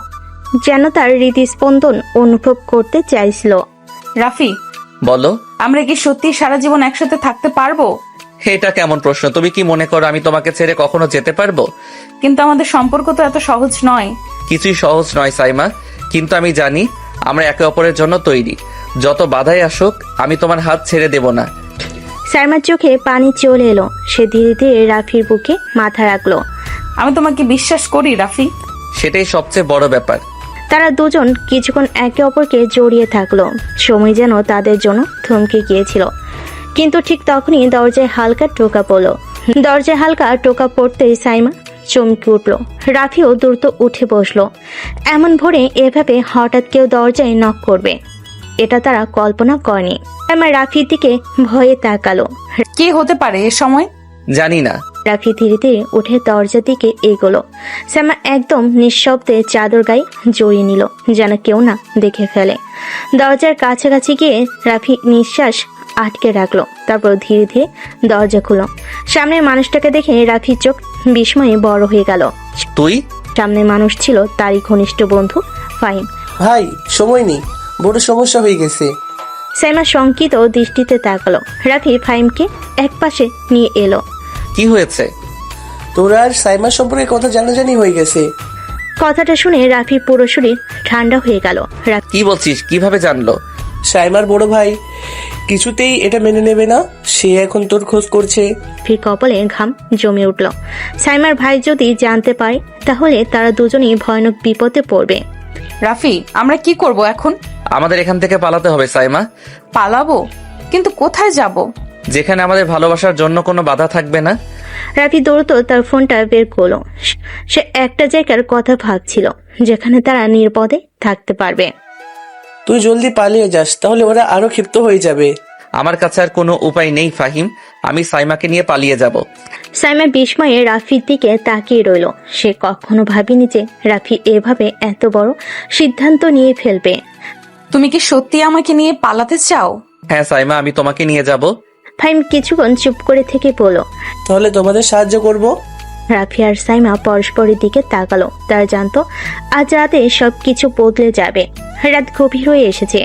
যেন তার হৃদস্পন্দন অনুভব করতে চাইছিল। রাফি বলো, আমরা কি সত্যি সারা জীবন একসাথে থাকতে পারবো? এটা কেমন প্রশ্ন? তুমি কি মনে করো আমি তোমাকে ছেড়ে কখনো যেতে পারবো? কিন্তু আমাদের সম্পর্ক তো এত সহজ নয়। কিছুই সহজ নয় সাইমা, কিন্তু আমি জানি আমরা একে অপরের জন্য তৈরি। যত বাধাই আসুক আমি তোমার হাত ছেড়ে দেব না। সাইমার চোখে পানি চলে এলো। সে ধীরে ধীরে রাফির বুকে মাথা রাখলো। আমি তোমাকে বিশ্বাস করি রাফি। সেটাই সবচেয়ে বড় ব্যাপার। তারা দুজন কিছুক্ষণ একে অপরকে জড়িয়ে থাকলো। সময় যেন তাদের জন্য থমকে গিয়েছিল, কিন্তু ঠিক তখনই দরজায় হালকা টোকা পড়লো। দরজায় হালকা টোকা পড়তেই সাইমা চমকে উঠল। রাফিও দ্রুত উঠে বসলো। এমন ভোরে এভাবে হঠাৎ কেউ দরজায় নক করবে, এটা তারা কল্পনা করেনি। সাইমা রাফির দিকে ভয়ে তাকালো। কে হতে পারে এ সময়? জানি না। রাফি ধীরে ধীরে উঠে দরজার দিকে এগোলো। সাইমা একদম নিঃশব্দে চাদর গায়ে জড়িয়ে নিল, যেন কেউ না দেখে ফেলে। দরজার কাছাকাছি গিয়ে রাফি নিঃশ্বাস আটকে রাখলো, তারপর ধীরে ধীরে দরজা খুলো। সামনের মানুষটাকে দেখে রাফির চোখ বিস্ময়ে বড় হয়ে গেল। তুই? সামনের মানুষ ছিল তারই ঘনিষ্ঠ বন্ধু ফাহিম। ভাই সময় নেই, বড় সমস্যা হয়ে গেছে। সাইমা শঙ্কিত দৃষ্টিতে তাকালো। রাফি ফাহিমকে একপাশে নিয়ে এলো। কি হয়েছে? তোরা আর সাইমার সম্পর্কে কথা জানাজানি হয়ে গেছে। কথাটা শুনে রাফির পুরো শরীর ঠান্ডা হয়ে গেল। কি বলছিস? কিভাবে জানলো? সাইমার বড় ভাই কিছুতেই এটা মেনে নেবে না, সে এখন তোর খোঁজ করছে। ফির কপালে ঘাম জমে উঠল। সাইমার ভাই যদি জানতে পারে তাহলে তারা দুজনেই ভয়ানক বিপদে পড়বে। রাফি আমরা কি করব এখন? আমাদের এখান থেকে পালাতে হবে সাইমা। পালাবো? কিন্তু কোথায় যাব? যেখানে আমাদের ভালোবাসার জন্য কোনো বাধা থাকবে না। রাফি দ্রুত তার ফোনটা বের করলো। সে একটা জায়গার কথা ভাবছিল যেখানে তারা নিরাপদে থাকতে পারবে। তুই জলদি পালিয়ে যাস, তাহলে ওরা আরো ক্ষিপ্ত হয়ে যাবে। আমার কাছে আর কোনো উপায় নেই ফাহিম, আমি সাইমাকে নিয়ে পালিয়ে যাব। সাইমা বিস্ময়ে রাফির দিকে তাকিয়ে রইল। সে কখনো ভাবেনি যে রাফি এভাবে এত বড় সিদ্ধান্ত নিয়ে ফেলবে। তুমি কি সত্যি আমাকে নিয়ে পালাতে চাও? হ্যাঁ সাইমা, আমি তোমাকে নিয়ে যাব। ফাহিম কিছুক্ষণ চুপ করে থেকে বলল, তাহলে তোমাদের সাহায্য করব। রাফি আর সাইমা পরস্পরের দিকে তাকালো। তারা জানতো আজ রাতে সবকিছু বদলে যাবে। রাত গভীর হয়ে এসেছে।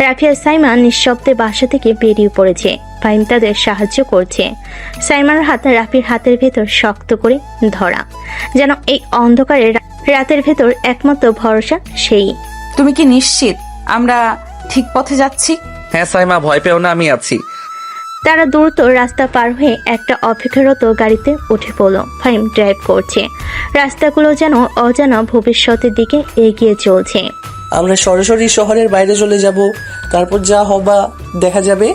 রাফি আর সাইমা নিঃশব্দে বাসা থেকে বেরিয়ে পড়েছে। ফাহিম তাদের সাহায্য করছে। সাইমার হাত রাফির হাতের ভেতর শক্ত করে ধরা, যেন এই অন্ধকারে রাতের ভেতর একমাত্র ভরসা সেই। তুমি কি নিশ্চিত আমরা ঠিক পথে যাচ্ছি? হ্যাঁ সাইমা, ভয় পেও না, আমি আছি। তারা দ্রুত রাস্তা পার হয়ে একটা অপেক্ষারত গাড়িতে উঠে পড়ল। ফাহিম ড্রাইভ করছে। রাস্তাগুলো যেন অজানা ভবিষ্যতের দিকে এগিয়ে চলছে। আমরা সরাসরি শহরের বাইরে চলে যাব, তারপর যা হবা দেখা যাবে।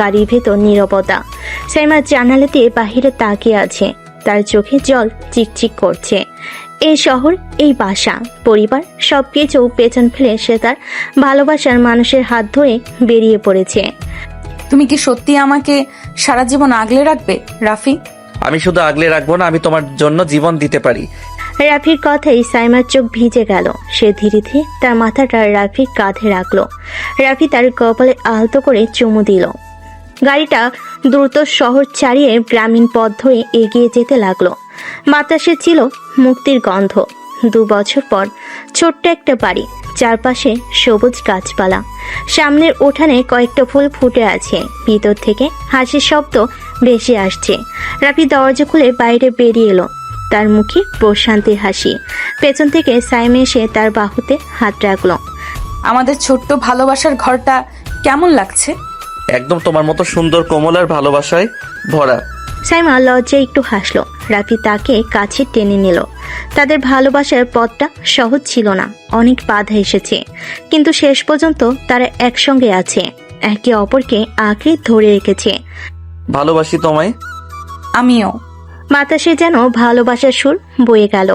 গাড়ির ভেতর নীরবতা। সাইমা জানালা দিয়ে বাহিরে তাকিয়ে আছে। তার চোখে জল চিকচিক করছে। এই শহর, এই বাসা, পরিবার সবকিছু পেছন ফেলে সে তার ভালোবাসার মানুষের হাত ধরে বেরিয়ে পড়েছে। তুমি কি সত্যি আমাকে সারা জীবন আগলে রাখবে রাফি? আমি শুধু আগলে রাখবো না, আমি তোমার জন্য জীবন দিতে পারি। রাফির কথাই সাইমার চোখ ভিজে গেল। সে ধীরে ধীরে তার মাথাটা রাফির কাঁধে রাখলো। রাফি তার কপালে আলতো করে চুমু দিল। গাড়িটা দ্রুত শহর ছাড়িয়ে গ্রামীণ পথ ধরে এগিয়ে যেতে লাগলো। বাতাসে ছিল মুক্তির গন্ধ। 2 বছর পর ছোট্ট একটা বাড়ি, চারপাশে সবুজ গাছপালা, সামনের উঠানে কয়েকটা ফুল ফুটে আছে। ভিতর থেকে হাসির শব্দ ভেসে আসছে। রাফি দরজা খুলে বাইরে বেরিয়ে এলো। তার মুখে প্রশান্তির হাসি। পেছন থেকে সাইমা এসে তার বাহুতে হাত রাখলো। আমাদের ছোট্ট ভালোবাসার ঘরটা কেমন লাগছে? একদম তোমার মতো সুন্দর, কোমল আর ভালোবাসায় ভরা। সাইমা লজ্জায় একটু হাসলো। রাফি তাকে কাছে টেনে নিল। তাদের ভালোবাসার পথটা সহজ ছিল না, অনেক বাধা এসেছে, কিন্তু শেষ পর্যন্ত তারা একসঙ্গে আছে, একে অপরকে আঁকড়ে ধরে রেখেছে। ভালোবাসি তোমায়। আমিও। বাতাসে যেন ভালোবাসার সুর বয়ে গেল।